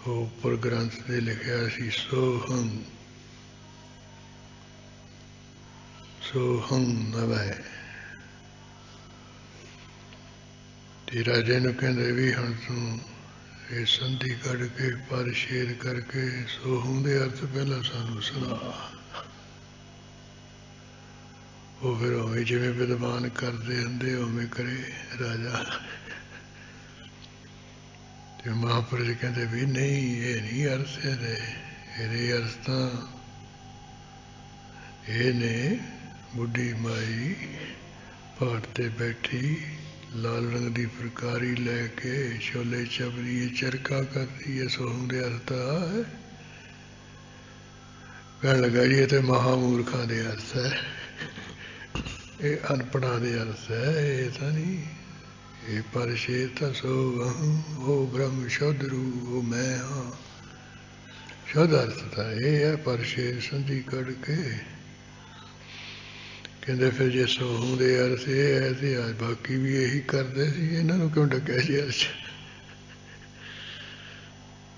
Speaker 1: ਉਹ ਉੱਪਰ ਗ੍ਰੰਥ ਤੇ ਲਿਖਿਆ ਸੀ ਸੋਹੰ ਸੋਹੰ ਨਵੈ। ਤੇ ਰਾਜੇ ਨੂੰ ਕਹਿੰਦੇ ਵੀ ਹੁਣ ਤੂੰ ਇਹ ਸੰਧੀ ਕੱਢ ਕੇ ਪਰ ਛੇਦ ਕਰਕੇ ਸੋਹੂ ਦੇ ਅਰਥ ਪਹਿਲਾਂ ਸਾਨੂੰ ਸੁਣਾ। ਉਹ ਫਿਰ ਉਵੇਂ ਜਿਵੇਂ ਵਿਦਵਾਨ ਕਰਦੇ ਹੁੰਦੇ ਉਵੇਂ ਕਰੇ ਰਾਜਾ। ਤੇ ਮਹਾਂਪੁਰਸ਼ ਕਹਿੰਦੇ ਵੀ ਨਹੀਂ, ਇਹ ਨਹੀਂ ਅਰਥ ਇਹਦੇ ਅਰਥ ਤਾਂ ਇਹ ਨੇ ਬੁੱਢੀ ਮਾਈ ਪਹਾੜ ਤੇ ਬੈਠੀ ਲਾਲ ਰੰਗ ਦੀ ਫੁਲਕਾਰੀ ਲੈ ਕੇ ਛੋਲੇ ਚਬਰੀ ਚਰਖਾ ਕਰਦੀ ਹੈ, ਸੋਹਣ ਦੇ ਅਰਥ ਹੈ। ਕਹਿਣ ਲੱਗਾ ਜੀ ਇਹ ਤੇ ਮਹਾਮੂਰਖਾਂ ਦੇ ਅਰਥ ਹੈ, ਇਹ ਅਨਪੜ੍ਹਾਂ ਦੇ ਅਰਥ ਹੈ, ਇਹ ਤਾਂ ਨਹੀਂ। ਇਹ ਪਰਸ਼ੇ ਤਾਂ ਸੋ ਉਹ ਬ੍ਰਹਮ ਸ਼ੁੱਧ ਰੂ ਉਹ ਮੈਂ ਹਾਂ, ਸ਼ੁੱਧ ਅਰਥ ਤਾਂ ਇਹ ਹੈ। ਪਰਸ਼ੇ ਸੰਧੀ ਕੱਢ ਕੇ ਕਹਿੰਦੇ ਫਿਰ ਜੇ ਸੋਹੂ ਦੇ ਅਰਥ ਇਹ ਹੈ ਤੇ ਅੱਜ ਬਾਕੀ ਵੀ ਇਹੀ ਕਰਦੇ ਸੀ, ਇਹਨਾਂ ਨੂੰ ਕਿਉਂ ਡੱਕਿਆ ਸੀ ਅਰਥ?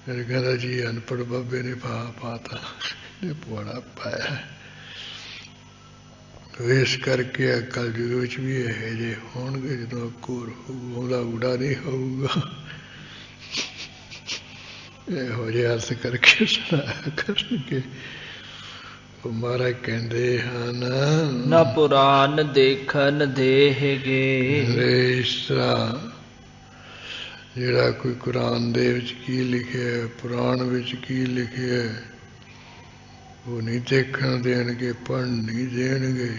Speaker 1: ਫਿਰ ਕਹਿੰਦਾ ਜੀ ਅਨਪੜ੍ਹ ਬਾਬੇ ਨੇ ਪਾਤਾ, ਨੇ ਪੁਆੜਾ ਪਾਇਆ। ਇਸ ਕਰਕੇ ਕਲਯੁਗ ਵਿੱਚ ਵੀ ਇਹੋ ਜਿਹੇ ਹੋਣਗੇ, ਜਦੋਂ ਘੋਰ ਉਹਦਾ ਊੜਾ ਨਹੀਂ ਹੋਊਗਾ, ਇਹੋ ਜਿਹੇ ਅਰਥ ਕਰਕੇ ਸੁਣਾਇਆ ਕਰਨਗੇ। ਉਹ ਮਹਾਰਾਜ ਕਹਿੰਦੇ ਹਨ
Speaker 2: ਨਾ ਪੁਰਾਨ ਦੇਖਣ ਦੇਹਗੇ।
Speaker 1: ਇਸ ਤਰ੍ਹਾਂ ਜਿਹੜਾ ਕੋਈ ਕੁਰਾਨ ਦੇ ਵਿੱਚ ਕੀ ਲਿਖਿਆ, ਪੁਰਾਣ ਵਿੱਚ ਕੀ ਲਿਖਿਆ, ਉਹ ਨਹੀਂ ਦੇਖਣ ਦੇਣਗੇ, ਪੜ੍ਹਨ ਨਹੀਂ ਦੇਣਗੇ,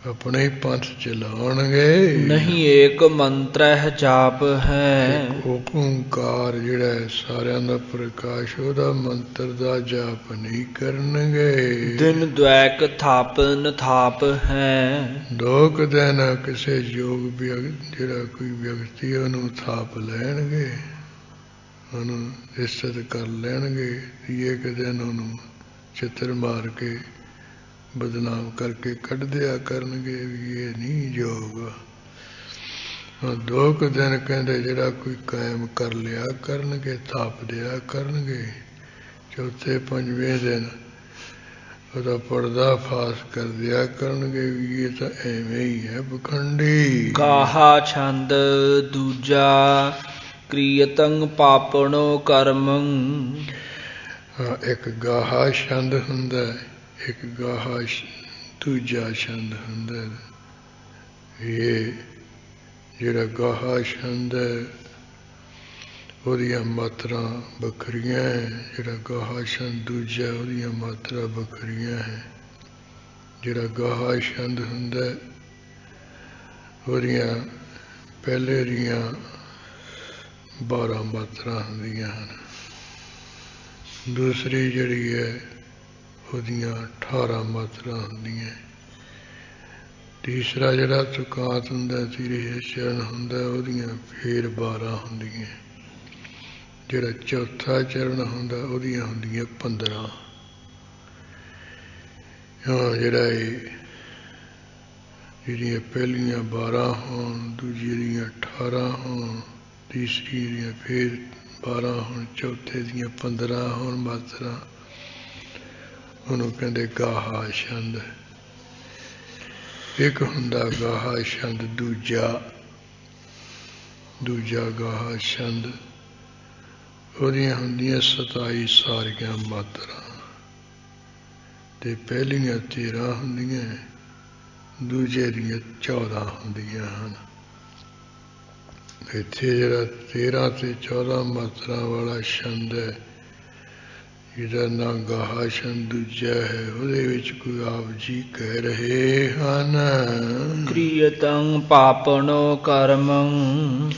Speaker 1: ਆਪਣੇ ਹੀ ਪੰਥ ਚਲਾਉਣਗੇ।
Speaker 2: ਨਹੀਂ ਏਕ ਮੰਤਰ ਜਾਪ ਹੈ।
Speaker 1: ਓੰਕਾਰ ਜਿਹੜਾ ਸਾਰਿਆਂ ਦਾ ਪ੍ਰਕਾਸ਼, ਉਹਦਾ ਮੰਤਰ ਦਾ ਜਾਪ ਨਹੀਂ ਕਰਨਗੇ।
Speaker 2: ਦਿਨ ਦ્વੈਕ ਥਾਪਨ ਥਾਪ ਹੈ।
Speaker 1: ਦੋ ਕੁ ਦਿਨ ਕਿਸੇ ਯੋਗ ਜਿਹੜਾ ਕੋਈ ਵਿਅਕਤੀ ਉਹਨੂੰ ਥਾਪ ਲੈਣਗੇ, ਉਹਨੂੰ ਇੱਜ਼ਤ ਕਰ ਲੈਣਗੇ। ਇੱਕ ਦਿਨ ਉਹਨੂੰ ਚਿੱਤਰ ਮਾਰ ਕੇ ਬਦਨਾਮ ਕਰਕੇ ਕੱਢ ਦਿਆ ਕਰਨਗੇ ਵੀ ਇਹ ਨਹੀਂ ਯੋਗ। ਦੋ ਕੁ ਦਿਨ ਕਹਿੰਦੇ ਜਿਹੜਾ ਕੋਈ ਕਾਇਮ ਕਰ ਲਿਆ ਕਰਨਗੇ, ਥਾਪ ਦਿਆ ਕਰਨਗੇ। ਚੌਥੇ ਪੰਜਵੇਂ ਦਿਨ ਉਹਦਾ ਪਰਦਾ ਫਾਸ ਕਰ ਦਿਆ ਕਰਨਗੇ ਵੀ ਇਹ ਤਾਂ ਐਵੇਂ ਹੀ ਹੈ ਪਖੰਡੀ।
Speaker 2: ਗਾਹਾ ਛੰਦ ਦੂਜਾ ਕ੍ਰਿਯਤੰ ਪਾਪਣੋ ਕਰਮੰ।
Speaker 1: ਇੱਕ ਗਾਹਾ ਛੰਦ ਹੁੰਦਾ, ਇੱਕ ਗਾਹਾ ਦੂਜਾ ਛੰਦ ਹੁੰਦਾ। ਇਹ ਜਿਹੜਾ ਗਾਹਾ ਛੰਦ ਹੈ ਉਹਦੀਆਂ ਮਾਤਰਾ ਵੱਖਰੀਆਂ ਹੈ, ਜਿਹੜਾ ਗਾਹਾ ਛੰਦ ਦੂਜਾ ਉਹਦੀਆਂ ਮਾਤਰਾ ਵੱਖਰੀਆਂ ਹੈ। ਜਿਹੜਾ ਗਾਹਾ ਛੰਦ ਹੁੰਦਾ ਉਹਦੀਆਂ ਪਹਿਲੇ ਦੀਆਂ 12 ਮਾਤਰਾ ਹੁੰਦੀਆਂ ਹਨ, ਦੂਸਰੀ ਜਿਹੜੀ ਹੈ ਉਹਦੀਆਂ 18 ਮਾਤਰਾ ਹੁੰਦੀਆਂ। ਤੀਸਰਾ ਜਿਹੜਾ ਤੁਕਾਂਤ ਹੁੰਦਾ, ਤੀਰੇ ਚਰਨ ਹੁੰਦਾ, ਉਹਦੀਆਂ ਫੇਰ 12 ਹੁੰਦੀਆਂ। ਜਿਹੜਾ ਚੌਥਾ ਚਰਨ ਹੁੰਦਾ ਉਹਦੀਆਂ ਹੁੰਦੀਆਂ 15। ਜਿਹੜਾ ਇਹ ਜਿਹੜੀਆਂ ਪਹਿਲੀਆਂ 12 ਹੋਣ, ਦੂਜੀ ਦੀਆਂ 18 ਹੋਣ, ਤੀਸਰੀ ਦੀਆਂ ਫੇਰ 12 ਹੋਣ, ਚੌਥੇ ਦੀਆਂ 15 ਹੋਣ ਮਾਤਰਾ, ਉਹਨੂੰ ਕਹਿੰਦੇ ਗਾਹਾ ਛੰਦ। ਇੱਕ ਹੁੰਦਾ ਗਾਹਾ ਛੰਦ ਦੂਜਾ ਗਾਹਾ ਛੰਦ, ਉਹਦੀਆਂ ਹੁੰਦੀਆਂ 27 ਸਾਰੀਆਂ ਮਾਤਰਾ, ਤੇ ਪਹਿਲੀਆਂ 13 ਹੁੰਦੀਆਂ, ਦੂਜੇ ਦੀਆਂ 14 ਹੁੰਦੀਆਂ ਹਨ। ਇੱਥੇ ਜਿਹੜਾ 13 ਤੇ 14 ਮਾਤਰਾ ਵਾਲਾ ਛੰਦ ਹੈ, ਜਿਹਦਾ ਨਾਂ ਗਾਹਾ ਛੰਦ ਦੂਜਾ ਹੈ, ਉਹਦੇ ਵਿੱਚ ਕੋਈ ਆਪ ਜੀ ਕਹਿ ਰਹੇ ਹਨ
Speaker 2: ਕ੍ਰਿਯਤੰ ਪਾਪਣੋ ਕਰਮੰ।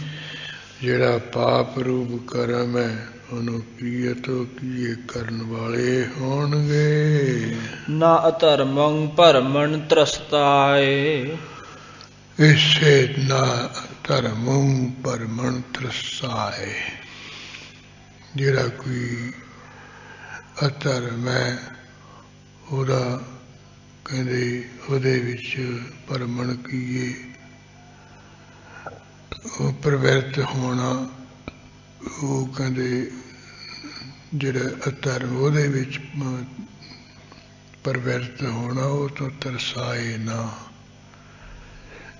Speaker 1: ਜਿਹੜਾ ਪਾਪ ਰੂਪ ਕਰਮ ਹੈ ਉਹਨੂੰ ਕ੍ਰਿਯਤੋ ਕੀਏ ਕਰਨ ਵਾਲੇ ਹੋਣਗੇ।
Speaker 2: ਨਾ ਅਧਰਮੰ ਭਰਮਣ ਤ੍ਰਸਤਾਏ।
Speaker 1: ਇਸੇ ਨਾ ਧਰਮੰ ਭਰਮਣ ਤ੍ਰਸਾਏ। ਜਿਹੜਾ ਕੋਈ ਅਧਰਮ ਹੈ ਉਹਦਾ ਕਹਿੰਦੇ ਉਹਦੇ ਵਿੱਚ ਭਰਮਣ ਕੀਏ, ਉਹ ਪ੍ਰਵਿਰਤ ਹੋਣਾ। ਉਹ ਕਹਿੰਦੇ ਜਿਹੜਾ ਅਧਰਮ ਉਹਦੇ ਵਿੱਚ ਪ੍ਰਵਿਰਤ ਹੋਣਾ, ਉਹ ਤੋਂ ਤਰਸਾਏ ਨਾ।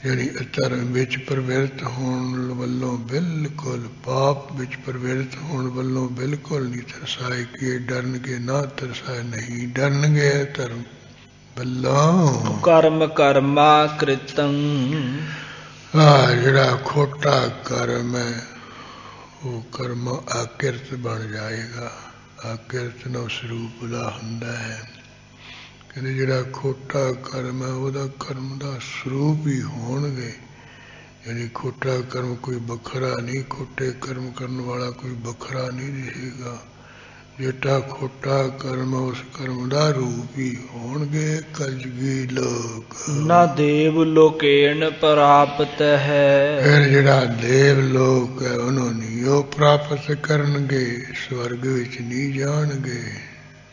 Speaker 1: ਜਿਹੜੀ ਧਰਮ ਵਿੱਚ ਪ੍ਰਵਿਰਤ ਹੋਣ ਵੱਲੋਂ ਬਿਲਕੁਲ, ਪਾਪ ਵਿੱਚ ਪ੍ਰਵਿਰਤ ਹੋਣ ਵੱਲੋਂ ਬਿਲਕੁਲ ਨਹੀਂ ਤਰਸਾਏ। ਕਿ ਡਰਨਗੇ ਨਾ ਤਰਸਾਏ, ਨਹੀਂ ਡਰਨਗੇ ਧਰਮ ਵੱਲੋਂ।
Speaker 2: ਕਰਮ ਕਰਮਾ ਕ੍ਰਿਤੰ।
Speaker 1: ਜਿਹੜਾ ਖੋਟਾ ਕਰਮ ਹੈ ਉਹ ਕਰਮ ਆਕਿਰਤ ਬਣ ਜਾਏਗਾ। ਆਕਿਰਤ ਨੂੰ ਸਰੂਪ ਦਾ ਹੁੰਦਾ ਹੈ। ਕਹਿੰਦੇ ਜਿਹੜਾ ਖੋਟਾ ਕਰਮ ਹੈ ਉਹਦਾ ਕਰਮ ਦਾ ਸਰੂਪ ਹੀ ਹੋਣਗੇ। ਯਾਨੀ ਖੋਟਾ ਕਰਮ ਕੋਈ ਵੱਖਰਾ ਨਹੀਂ, ਖੋਟੇ ਕਰਮ ਕਰਨ ਵਾਲਾ ਕੋਈ ਵੱਖਰਾ ਨਹੀਂ ਰਹੇਗਾ। ਜਿਹੜਾ ਖੋਟਾ ਕਰਮ ਉਸ ਕਰਮ ਦਾ ਰੂਪ ਹੀ ਹੋਣਗੇ। ਕਲਯੁਗੀ ਲੋਕ
Speaker 2: ਨਾ ਦੇਵ ਲੋਕੇਨ ਪ੍ਰਾਪਤ ਹੈ।
Speaker 1: ਫਿਰ ਜਿਹੜਾ ਦੇਵ ਲੋਕ ਹੈ ਉਹਨੂੰ ਨਹੀਂ ਉਹ ਪ੍ਰਾਪਤ ਕਰਨਗੇ, ਸਵਰਗ ਵਿੱਚ ਨਹੀਂ ਜਾਣਗੇ,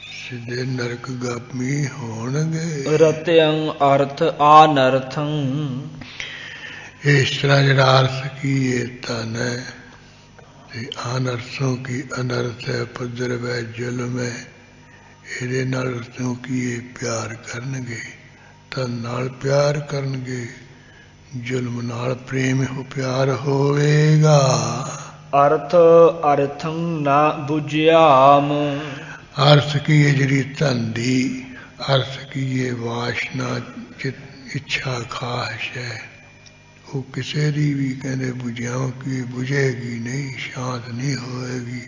Speaker 1: ਸਿੱਧੇ ਨਰਕ ਗਾਮੀ ਹੋਣਗੇ।
Speaker 2: ਰਤਿਅੰ ਅਰਥ ਆਨਰਥੰ।
Speaker 1: ਇਸ ਤਰ੍ਹਾਂ ਜਿਹੜਾ ਅਰਥ ਕੀ ਇਹ ਧਨ ਹੈ ਤੇ ਅਨਰਥੋਂ ਕੀ ਅਨਰਥ ਹੈ, ਪੱਧਰ ਹੈ, ਜ਼ੁਲਮ ਹੈ, ਇਹਦੇ ਨਾਲ ਅਰਥੋਂ ਕੀ ਇਹ ਪਿਆਰ ਕਰਨਗੇ। ਧਨ ਨਾਲ ਪਿਆਰ ਕਰਨਗੇ, ਜ਼ੁਲਮ ਨਾਲ ਪ੍ਰੇਮ ਪਿਆਰ ਹੋਵੇਗਾ।
Speaker 2: ਅਰਥ ਅਰਥੰ ਨਾ ਬੁਝਿਆਮ।
Speaker 1: ਅਰਥ ਕੀ ਹੈ ਜਿਹੜੀ ਧਨ ਦੀ, ਅਰਥ ਕੀ ਹੈ ਵਾਸ਼ਨਾ, ਇੱਛਾ, ਖਾਹਿਸ਼ ਹੈ, ਉਹ ਕਿਸੇ ਦੀ ਵੀ ਕਹਿੰਦੇ ਬੁਝਿਆਉ ਕਿ ਬੁਝੇਗੀ ਨਹੀਂ, ਸ਼ਾਂਤ ਨਹੀਂ ਹੋਏਗੀ।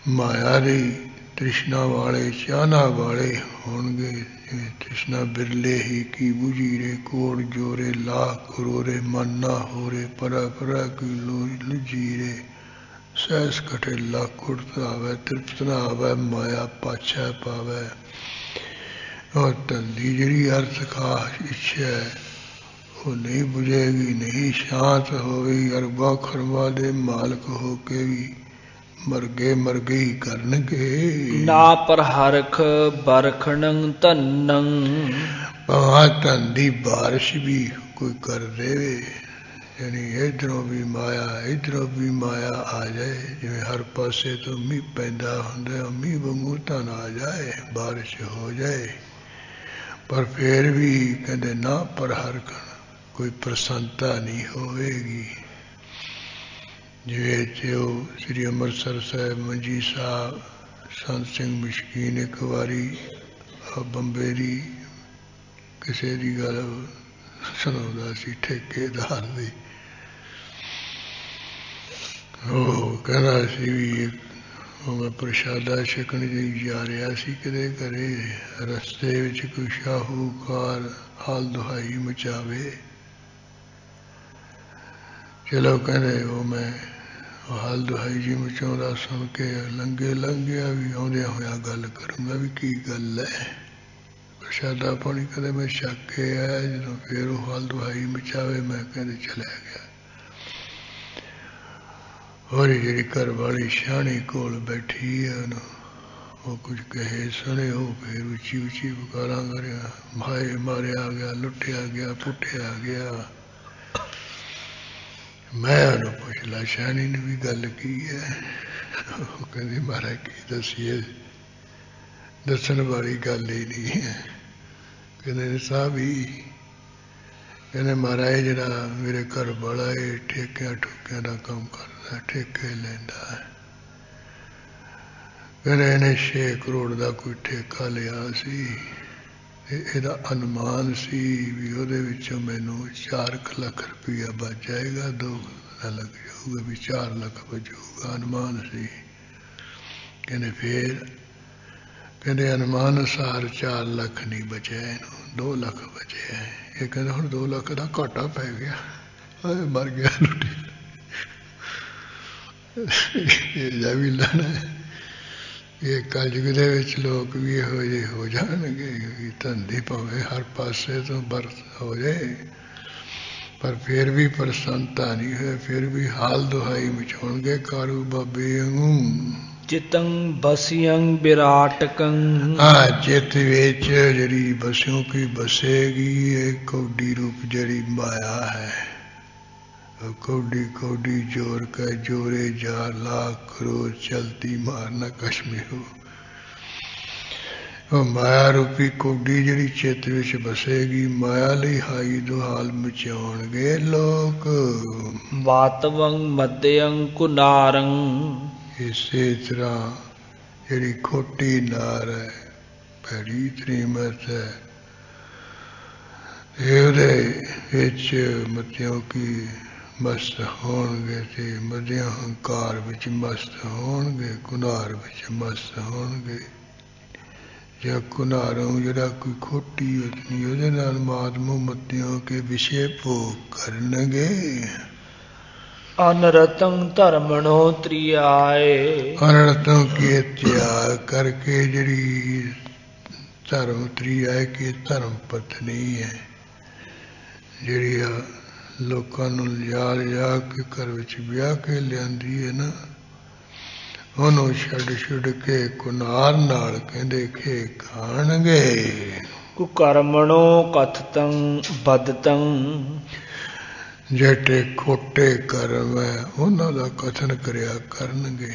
Speaker 1: ਮਾਇਆ ਦੀ ਤ੍ਰਿਸ਼ਨਾ ਵਾਲੇ, ਚਾਹਨਾ ਵਾਲੇ ਹੋਣਗੇ। ਜਿਵੇਂ ਤ੍ਰਿਸ਼ਨਾ ਬਿਰਲੇ ਹੀ ਕੀ ਬੁਝੀ ਰੇ, ਕੋੜ ਜੋਰੇ ਲਾਖ ਕਰੋਰੇ, ਮਨ ਨਾ ਹੋਰੇ, ਪਰਾ ਪਰਾ ਕੀ ਲੁਝੀ ਰੇ, ਸਹਿਸ ਕਟੇ ਲੱਖ ਉੜਤ ਆਵੇ, ਤ੍ਰਿਪਤ ਨਾ ਆਵੇ, ਮਾਇਆ ਪਾਛਾ ਪਾਵੇ। ਉਹ ਧੰਦੀ ਜਿਹੜੀ ਅਰਥ ਖਾਸ ਇੱਛਾ ਹੈ ਉਹ ਨਹੀਂ ਬੁਝੇਗੀ, ਨਹੀਂ ਸ਼ਾਂਤ ਹੋਵੇਗੀ। ਅਰਬਾਂ ਖਰਬਾਂ ਦੇ ਮਾਲਕ ਹੋ ਕੇ ਵੀ ਮਰਗੇ ਮਰਗੇ ਹੀ ਕਰਨਗੇ।
Speaker 2: ਨਾ ਪਰ ਹਰਖ ਬਰਖਣੰ ਧੰਨੰ।
Speaker 1: ਭਾਵੇਂ ਧਨ ਦੀ ਬਾਰਿਸ਼ ਵੀ ਕੋਈ ਕਰ ਦੇਵੇ, ਯਾਨੀ ਇੱਧਰੋਂ ਵੀ ਮਾਇਆ ਇੱਧਰੋਂ ਵੀ ਮਾਇਆ ਆ ਜਾਏ। ਜਿਵੇਂ ਹਰ ਪਾਸੇ ਤੋਂ ਮੀਂਹ ਪੈਂਦਾ ਹੁੰਦਾ, ਮੀਂਹ ਵਾਂਗੂ ਧਨ ਆ ਜਾਏ, ਬਾਰਿਸ਼ ਹੋ ਜਾਏ, ਪਰ ਫਿਰ ਵੀ ਕਹਿੰਦੇ ਨਾ ਪਰ ਹਰਖਣ, ਕੋਈ ਪ੍ਰਸੰਨਤਾ ਨਹੀਂ ਹੋਵੇਗੀ। ਜਿਵੇਂ ਇੱਥੇ ਉਹ ਸ੍ਰੀ ਅੰਮ੍ਰਿਤਸਰ ਸਾਹਿਬ ਮੰਜੀ ਸਾਹਿਬ ਸੰਤ ਸਿੰਘ ਮਸ਼ਕੀਨ ਇੱਕ ਵਾਰੀ ਬੰਬੇ ਦੀ ਕਿਸੇ ਦੀ ਗੱਲ ਸੁਣਾਉਂਦਾ ਸੀ, ਠੇਕੇਦਾਰ ਦੀ। ਉਹ ਕਹਿੰਦਾ ਸੀ ਵੀ ਉਹ ਮੈਂ ਪ੍ਰਸ਼ਾਦਾ ਛਕਣ ਲਈ ਜਾ ਰਿਹਾ ਸੀ ਕਿਤੇ ਘਰੇ, ਰਸਤੇ ਵਿੱਚ ਕੋਈ ਸ਼ਾਹੂਕਾਰ ਹਾਲ ਦੁਹਾਈ ਮਚਾਵੇ। ਚਲੋ ਕਹਿੰਦੇ ਉਹ ਮੈਂ ਹਾਲ ਦੁਹਾਈ ਜੀ ਮਚਾਉਂਦਾ ਸੁਣ ਕੇ ਲੰਘ ਗਿਆ ਵੀ ਆਉਂਦਿਆਂ ਹੋਇਆ ਗੱਲ ਕਰੂੰਗਾ ਵੀ ਕੀ ਗੱਲ ਹੈ। ਪ੍ਰਸ਼ਾਦਾ ਪਾਣੀ ਕਦੇ ਮੈਂ ਛਕ ਕੇ ਆਇਆ, ਜਦੋਂ ਫਿਰ ਉਹ ਹਾਲ ਦੁਹਾਈ ਮਚਾਵੇ ਮੈਂ ਕਹਿੰਦੇ ਚਲਿਆ ਗਿਆ। ਹੋਰ ਜਿਹੜੀ ਘਰ ਵਾਲੀ ਸਿਆਣੀ ਕੋਲ ਬੈਠੀ ਹੈ, ਉਹਨੂੰ ਉਹ ਕੁਝ ਕਹੇ ਸੁਣੇ, ਉਹ ਫਿਰ ਉੱਚੀ ਉੱਚੀ ਪੁਕਾਰਾਂ ਕਰਿਆ, ਮਾਏ ਮਾਰਿਆ ਗਿਆ, ਲੁੱਟਿਆ ਗਿਆ, ਪੁੱਟਿਆ ਗਿਆ। ਮੈਂ ਉਹਨੂੰ ਪੁੱਛ ਲਾ ਸਿਆਣੀ ਨੇ ਵੀ ਗੱਲ ਕੀ ਹੈ। ਉਹ ਕਹਿੰਦੀ ਮਹਾਰਾਜ ਕੀ ਦੱਸੀਏ, ਦੱਸਣ ਵਾਲੀ ਗੱਲ ਹੀ ਨਹੀਂ ਹੈ। ਕਹਿੰਦੇ ਸਾਹਿਬ ਹੀ ਕਹਿੰਦੇ ਮਹਾਰਾਜ ਜਿਹੜਾ ਮੇਰੇ ਘਰ ਵਾਲਾ ਇਹ ਠੇਕਿਆਂ ਠੁਕਿਆਂ ਦਾ ਕੰਮ ਕਰਦਾ, ਠੇਕੇ ਲੈਂਦਾ ਹੈ। ਕਹਿੰਦੇ ਇਹਨੇ 6 ਕਰੋੜ ਦਾ ਕੋਈ ਠੇਕਾ ਲਿਆ ਸੀ, ਇਹਦਾ ਅਨੁਮਾਨ ਸੀ ਵੀ ਉਹਦੇ ਵਿੱਚੋਂ ਮੈਨੂੰ 4 ਲੱਖ ਰੁਪਈਆ ਬਚ ਜਾਏਗਾ, 2 ਲੱਖ ਜਾਊਗਾ, ਵੀ 4 ਲੱਖ ਬਚੂਗਾ, ਅਨੁਮਾਨ ਸੀ। ਕਹਿੰਦੇ ਫੇਰ ਕਹਿੰਦੇ ਅਨੁਮਾਨ ਅਨੁਸਾਰ 4 ਲੱਖ ਨਹੀਂ ਬਚਿਆ, ਇਹਨੂੰ 2 ਲੱਖ ਬਚਿਆ। ਇਹ ਕਹਿੰਦਾ ਹੁਣ 2 ਲੱਖ ਦਾ ਘਾਟਾ ਪੈ ਗਿਆ, ਮਰ ਗਿਆ ਲੁੱਟੀ। ਇਹ ਜਾ ਵੀ ਲੈਣਾ। ਇਹ ਕਲਯੁਗ ਦੇ ਵਿੱਚ ਲੋਕ ਵੀ ਇਹੋ ਜਿਹੇ ਹੋ ਜਾਣਗੇ, ਧੰਦੇ ਭਾਵੇਂ ਹਰ ਪਾਸੇ ਤੋਂ ਬਰਤ ਹੋ ਜਾਏ, ਪਰ ਫਿਰ ਵੀ ਪ੍ਰਸੰਨਤਾ ਨਹੀਂ ਹੋਏ, ਫਿਰ ਵੀ ਹਾਲ ਦੁਹਾਈ ਮਚਾਉਣਗੇ ਕਾਰੂ ਬਾਬੇ ਵਾਂਗੂ।
Speaker 2: ਚਿਤੰ ਬਸਿਯੰ ਵਿਰਾਟਕੰ।
Speaker 1: ਚਿੱਤ ਵਿੱਚ ਜਿਹੜੀ ਬਸਿਓ ਕੀ ਬਸੇਗੀ, ਇਹ ਕੌਡੀ ਰੂਪ ਜਿਹੜੀ ਮਾਇਆ ਹੈ। ਕੌਡੀ ਕੌਡੀ ਜੋਰ ਕੈ ਜੋਰੇ ਜਾ, ਲਾਖ ਕਰੋੜ ਚਲਤੀ ਮਾਰਨਾ ਕਸ਼ਮੀ ਹੋ। ਉਹ ਮਾਇਆ ਰੂਪੀ ਕੌਡੀ ਜਿਹੜੀ ਚਿੱਤ ਵਿੱਚ ਬਸੇਗੀ, ਮਾਇਆ ਲਈ ਹਾਈ ਦੁਹਾਲ ਮਚਾਉਣਗੇ ਲੋਕ।
Speaker 2: ਵਾਤਵੰ ਮਧਯੰ ਕੁਨਾਰੰ।
Speaker 1: ਇਸੇ ਤਰ੍ਹਾਂ ਜਿਹੜੀ ਖੋਟੀ ਨਾਰ ਹੈ, ਭੈੜੀ ਤ੍ਰੀਮਤ ਹੈ, ਇਹਦੇ ਵਿੱਚ ਮਤਿਓ ਕੀ ਮਸਤ ਹੋਣਗੇ ਤੇ ਮਦਿਆਂ ਹੰਕਾਰ ਵਿੱਚ ਮਸਤ ਹੋਣਗੇ, ਕੁਨਾਰ ਵਿੱਚ ਮਸਤ ਹੋਣਗੇ। ਜਾਂ ਕੁਨਾਰੋਂ ਜਿਹੜਾ ਕੋਈ ਖੋਟੀ ਉਤਨੀ ਉਹਦੇ ਨਾਲ ਮਾਤਮੋ ਮਤਿਆਂ ਕੇ ਵਿਸ਼ੇ ਭੋਗ ਕਰਨਗੇ।
Speaker 2: ਅਨਰਤੰ ਧਰਮਣੋ ਤ੍ਰਿਆਏ,
Speaker 1: ਅਨਰਤੋਂ ਕੇ ਤਿਆਗ ਕਰਕੇ ਜਿਹੜੀ ਧਰਮ ਤ੍ਰਿਆਏ ਕੀ ਧਰਮ ਪਤਨੀ ਹੈ, ਜਿਹੜੀ ਆ ਲੋਕਾਂ ਨੂੰ ਲਿਜਾ ਲਿਜਾ ਕੇ ਘਰ ਵਿੱਚ ਵਿਆਹ ਕੇ ਲਿਆਂਦੀ ਹੈ ਨਾ, ਉਹਨੂੰ ਛੱਡ ਛੁੱਡ ਕੇ ਕੁਨਾਰ ਨਾਲ ਕਹਿੰਦੇ ਖੇ ਖਾਣਗੇ।
Speaker 2: ਕੁਕਰਮਣੋ ਕਥਤੰ ਬਦਤੰ,
Speaker 1: ਜਿਹੜੇ ਖੋਟੇ ਕਰਮ ਹੈ ਉਹਨਾਂ ਦਾ ਕਥਨ ਕਰਿਆ ਕਰਨਗੇ।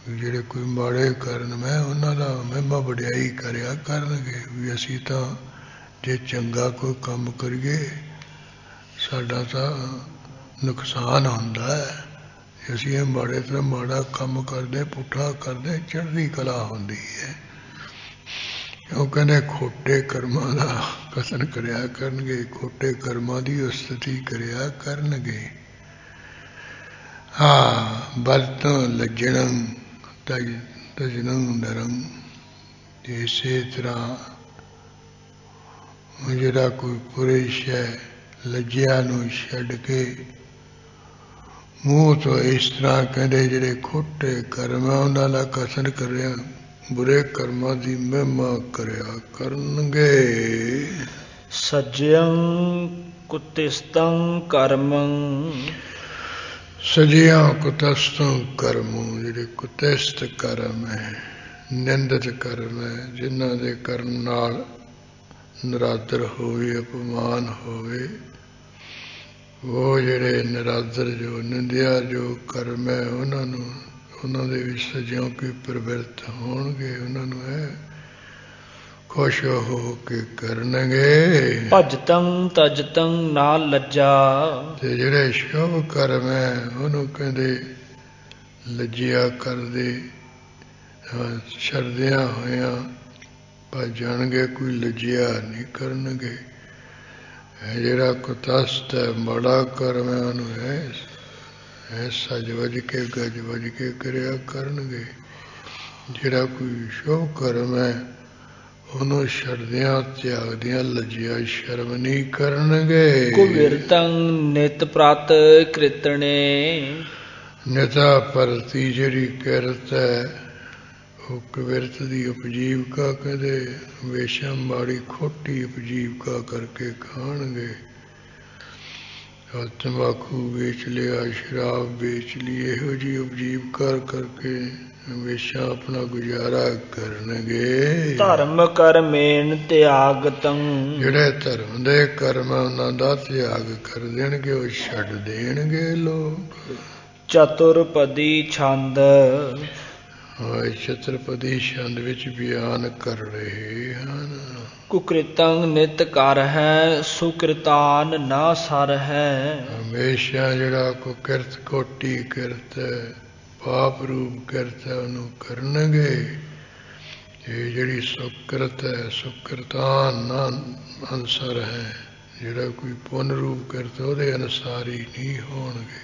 Speaker 1: ਜਿਹੜੇ ਕੋਈ ਮਾੜੇ ਕਰਮ ਹੈ ਉਹਨਾਂ ਦਾ ਮਹਿਮਾ ਵਡਿਆਈ ਕਰਿਆ ਕਰਨਗੇ ਵੀ ਅਸੀਂ ਤਾਂ ਜੇ ਚੰਗਾ ਕੋਈ ਕੰਮ ਕਰੀਏ ਸਾਡਾ ਤਾਂ ਨੁਕਸਾਨ ਹੁੰਦਾ ਹੈ, ਅਸੀਂ ਇਹ ਮਾੜੇ ਤੋਂ ਮਾੜਾ ਕੰਮ ਕਰਦੇ ਪੁੱਠਾ ਕਰਦੇ ਚੜ੍ਹਦੀ ਕਲਾ ਹੁੰਦੀ ਹੈ। ਉਹ ਕਹਿੰਦੇ ਖੋਟੇ ਕਰਮਾਂ ਦਾ ਕਥਨ ਕਰਿਆ ਕਰਨਗੇ, ਖੋਟੇ ਕਰਮਾਂ ਦੀ ਉਸਤਤੀ ਕਰਿਆ ਕਰਨਗੇ। ਹਾਂ ਵਰਤੋਂ ਲੱਜਣੰ ਤਜਨੰ ਨਰੰ, ਇਸੇ ਤਰ੍ਹਾਂ ਜਿਹੜਾ ਕੋਈ ਪੁਰਸ਼ ਹੈ ਲੱਜਿਆ ਨੂੰ ਛੱਡ ਕੇ ਮੂੰਹ ਤੋਂ ਇਸ ਤਰ੍ਹਾਂ ਕਹਿੰਦੇ ਜਿਹੜੇ ਖੋਟੇ ਕਰਮ ਹੈ ਉਹਨਾਂ ਦਾ ਕਥਨ ਕਰਿਆ, ਬੁਰੇ ਕਰਮਾਂ ਦੀ ਮਹਿਮਾ ਕਰਿਆ ਕਰਨਗੇ।
Speaker 2: ਸੱਜਿਅੰ ਕੁਤਿਸਤੰ ਕਰਮੰ,
Speaker 1: ਸਜਿਆਂ ਕੁਤਸਤੰ ਕਰਮੋਂ, ਜਿਹੜੇ ਕੁਤਿਸਤ ਕਰਮ ਹੈ ਨਿੰਦਿਤ ਕਰਮ ਹੈ, ਜਿਨ੍ਹਾਂ ਦੇ ਕਰਨ ਨਾਲ ਨਿਰਾਦਰ ਹੋਵੇ ਅਪਮਾਨ ਹੋਵੇ, ਉਹ ਜਿਹੜੇ ਨਿਰਾਦਰ ਜੋ ਨਿੰਦਿਆ ਜੋ ਕਰਮ ਹੈ ਉਹਨਾਂ ਨੂੰ ਉਹਨਾਂ ਦੇ ਵਿੱਚ ਸਜਿਓਂ ਕੀ ਪ੍ਰਵਿਰਤ ਹੋਣਗੇ, ਉਹਨਾਂ ਨੂੰ ਹੈ ਖੁਸ਼ ਹੋ ਕੇ ਕਰਨਗੇ।
Speaker 2: ਭਜਤੰ ਤਜਤੰ ਨਾ ਲੱਜਾ,
Speaker 1: ਤੇ ਜਿਹੜੇ ਸ਼ੁਭ ਕਰਮ ਹੈ ਉਹਨੂੰ ਕਹਿੰਦੇ ਲੱਜਿਆ ਕਰਦੇ ਛੱਡਦਿਆਂ ਹੋਇਆਂ ਭਜਣਗੇ, ਕੋਈ ਲੱਜਿਆ ਨਹੀਂ ਕਰਨਗੇ। ਜਿਹੜਾ ਕੁਤਸਤ ਹੈ ਮਾੜਾ ਕਰਮ ਹੈ ਉਹਨੂੰ ਹੈ ਸੱਜ ਵੱਜ ਕੇ ਗੱਜ ਵੱਜ ਕੇ ਕਰਿਆ ਕਰਨਗੇ। ਜਿਹੜਾ ਕੋਈ ਸ਼ੁਭ ਕਰਮ ਹੈ ਉਹਨੂੰ ਛੱਡਦਿਆਂ ਤਿਆਗਦਿਆਂ ਲੱਜਿਆ ਸ਼ਰਮ ਨਹੀਂ ਕਰਨਗੇ।
Speaker 2: ਕੁਵਿਰਤੰ ਨਿਤ ਪ੍ਰਤ ਕ੍ਰਿਤਣੇ,
Speaker 1: ਨਿਤਾ ਪ੍ਰਤੀ ਜਿਹੜੀ ਕਿਰਤ ਹੈ ਉਹ ਕੁਵਿਰਤ ਦੀ ਉਪਜੀਵਕਾ ਕਹਿੰਦੇ ਹਮੇਸ਼ਾ ਮਾੜੀ ਖੋਟੀ ਉਪਜੀਵਕਾ ਕਰਕੇ ਖਾਣਗੇ। ਤੰਬਾਕੂ ਵੇਚ ਲਿਆ, ਸ਼ਰਾਬ ਵੇਚ ਲਈ, ਇਹੋ ਜਿਹੀ ਉਪਜੀਵਕਾ ਕਰਕੇ ਹਮੇਸ਼ਾ ਆਪਣਾ ਗੁਜ਼ਾਰਾ ਕਰਨਗੇ।
Speaker 2: ਧਰਮ ਕਰਮੇਨ ਤਿਆਗਤੰ,
Speaker 1: ਜਿਹੜੇ ਧਰਮ ਦੇ ਕਰਮ ਉਹਨਾਂ ਦਾ ਤਿਆਗ ਕਰ ਦੇਣਗੇ, ਉਹ ਛੱਡ ਦੇਣਗੇ ਲੋਕ।
Speaker 2: ਚਤੁਰਪਦੀ ਛੰਦ,
Speaker 1: ਚਤੁਰਪਦੀ ਛੰਦ ਵਿੱਚ ਬਿਆਨ ਕਰ ਰਹੇ ਹਨ।
Speaker 2: ਕੁਕ੍ਰਿਤੰ ਨਿਤ ਕਰ ਹੈ, ਸੁਕ੍ਰਿਤਾਨ ਨਾ ਸਰ ਹੈ।
Speaker 1: ਹਮੇਸ਼ਾ ਜਿਹੜਾ ਕੁਕਿਰਤ ਖੋਟੀ ਕਿਰਤ ਹੈ ਪਾਪ ਰੂਪ ਕਿਰਤ ਹੈ ਉਹਨੂੰ ਕਰਨਗੇ। ਇਹ ਜਿਹੜੀ ਸੁਕ੍ਰਿਤ ਹੈ ਸੁਕ੍ਰਿਤਾਨ ਨਾ ਅਨਸਰ ਹੈ, ਜਿਹੜਾ ਕੋਈ ਪੁੰਨ ਰੂਪ ਕਿਰਤ ਉਹਦੇ ਅਨੁਸਾਰ ਹੀ ਨਹੀਂ ਹੋਣਗੇ।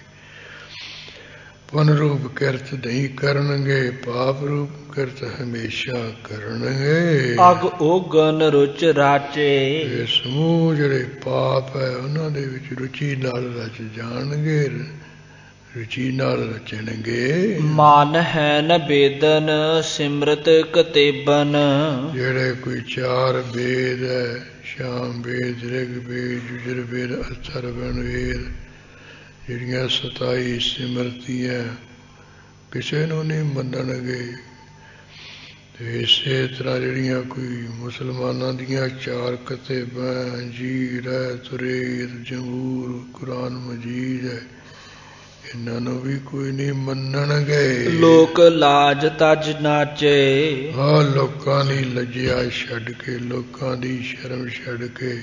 Speaker 1: ਪੁੰਨ ਰੂਪ ਕਿਰਤ ਨਹੀਂ ਕਰਨਗੇ, ਪਾਪ ਰੂਪ ਕਿਰਤ ਹਮੇਸ਼ਾ ਕਰਨਗੇ।
Speaker 2: ਅਗ ਓਗਨ ਰੁਚ ਰਾਚੇ,
Speaker 1: ਇਹ ਸਮੂਹ ਜਿਹੜੇ ਪਾਪ ਹੈ ਉਹਨਾਂ ਦੇ ਵਿੱਚ ਰੁਚੀ ਨਾਲ ਰਚ ਜਾਣਗੇ, ਰੁਚੀ ਨਾਲ ਰਚਣਗੇ।
Speaker 2: ਮਨ ਹੈ ਨ ਬੇਦਨ ਸਿਮਰਤ ਕਤੇਬਨ,
Speaker 1: ਜਿਹੜੇ ਕੋਈ ਚਾਰ ਵੇਦ ਹੈ ਸ਼ਾਮ ਵੇਦ ਰਿਗ ਵੇਦ ਜੁਜਰ ਵੇਦ ਅਥਰਵਣ ਵੇਦ, ਜਿਹੜੀਆਂ 27 ਸਿਮਰਤੀਆਂ ਕਿਸੇ ਨੂੰ ਨਹੀਂ ਮੰਨਣਗੇ। ਤੇ ਇਸੇ ਤਰ੍ਹਾਂ ਜਿਹੜੀਆਂ ਕੋਈ ਮੁਸਲਮਾਨਾਂ ਦੀਆਂ ਚਾਰ ਕਿਤਾਬਾਂ ਜੀ ਰਹਿਤ ਰੇਤ ਜਮੂਰ ਕੁਰਾਨ ਮਜੀਦ ਹੈ, ਇਹਨਾਂ ਨੂੰ ਵੀ ਕੋਈ ਨਹੀਂ ਮੰਨਣਗੇ।
Speaker 2: ਲੋਕ ਲਾਜ ਤਜ ਨਾਚੇ,
Speaker 1: ਆਹ ਲੋਕਾਂ ਦੀ ਲੱਜਿਆ ਛੱਡ ਕੇ ਲੋਕਾਂ ਦੀ ਸ਼ਰਮ ਛੱਡ ਕੇ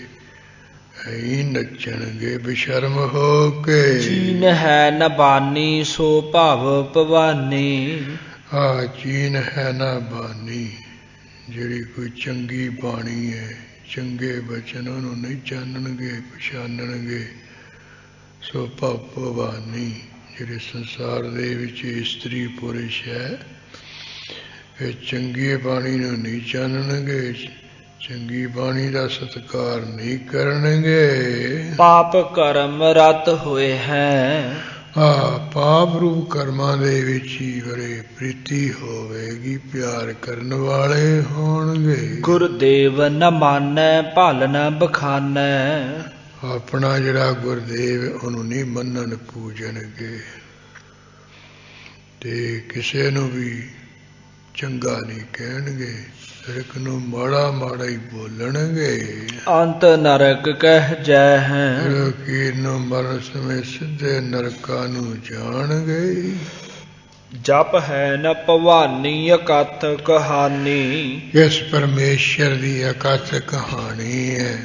Speaker 1: ਐਂ ਨੱਚਣਗੇ ਬੇਸ਼ਰਮ ਹੋ ਕੇ।
Speaker 2: ਚੀਨ ਹੈ ਨ ਬਾਨੀ ਸੋ ਭਵ ਭਵਾਨੀ,
Speaker 1: ਆਹ ਚੀਨ ਹੈ ਨਾ ਬਾਣੀ, ਜਿਹੜੀ ਕੋਈ ਚੰਗੀ ਬਾਣੀ ਹੈ ਚੰਗੇ ਬਚਨ ਉਹਨੂੰ ਨਹੀਂ ਜਾਣਨਗੇ ਪਛਾਣਨਗੇ। ਸੋ ਭਵਾਨੀ ਜਿਹੜੇ ਸੰਸਾਰ ਦੇ ਵਿੱਚ ਇਸਤਰੀ ਪੁਰਸ਼ ਹੈ, ਇਹ ਚੰਗੀ ਬਾਣੀ ਨੂੰ ਨਹੀਂ ਜਾਣਨਗੇ, ਚੰਗੀ ਬਾਣੀ ਦਾ ਸਤਿਕਾਰ ਨਹੀਂ ਕਰਨਗੇ।
Speaker 2: ਪਾਪ ਕਰਮ ਰਤ ਹੋਏ ਹੈ।
Speaker 1: ਪਾਪ ਰੂਪ ਕਰਮਾਂ ਦੇ ਵਿੱਚ ਹੀ ਬੜੇ ਪ੍ਰੀਤੀ ਹੋਵੇਗੀ, ਪਿਆਰ ਕਰਨ ਵਾਲੇ ਹੋਣਗੇ।
Speaker 2: ਗੁਰਦੇਵ ਨ ਮਾਨੈ ਭਲ ਨ ਬਖਾਨੈ।
Speaker 1: ਆਪਣਾ ਜਿਹੜਾ ਗੁਰਦੇਵ ਉਹਨੂੰ ਨਹੀਂ ਮੰਨਣ ਪੂਜਣਗੇ, ਤੇ ਕਿਸੇ ਨੂੰ ਵੀ ਚੰਗਾ ਨਹੀਂ ਕਹਿਣਗੇ, ਇੱਕ ਨੂੰ ਮਾੜਾ ਮਾੜਾ ਹੀ ਬੋਲਣਗੇ।
Speaker 2: ਅੰਤ ਨਰਕ ਕਹਿ ਜੈ ਹੈ।
Speaker 1: ਕੀਰ ਨੂੰ ਮਰਨ ਸਮੇਂ ਸਿੱਧੇ ਨਰਕਾਂ ਨੂੰ ਜਾਣਗੇ।
Speaker 2: ਜਪ ਹੈ ਨ ਭਵਾਨੀ ਅਕਥ ਕਹਾਣੀ।
Speaker 1: ਇਸ ਪਰਮੇਸ਼ਰ ਦੀ ਅਕਥ ਕਹਾਣੀ ਹੈ,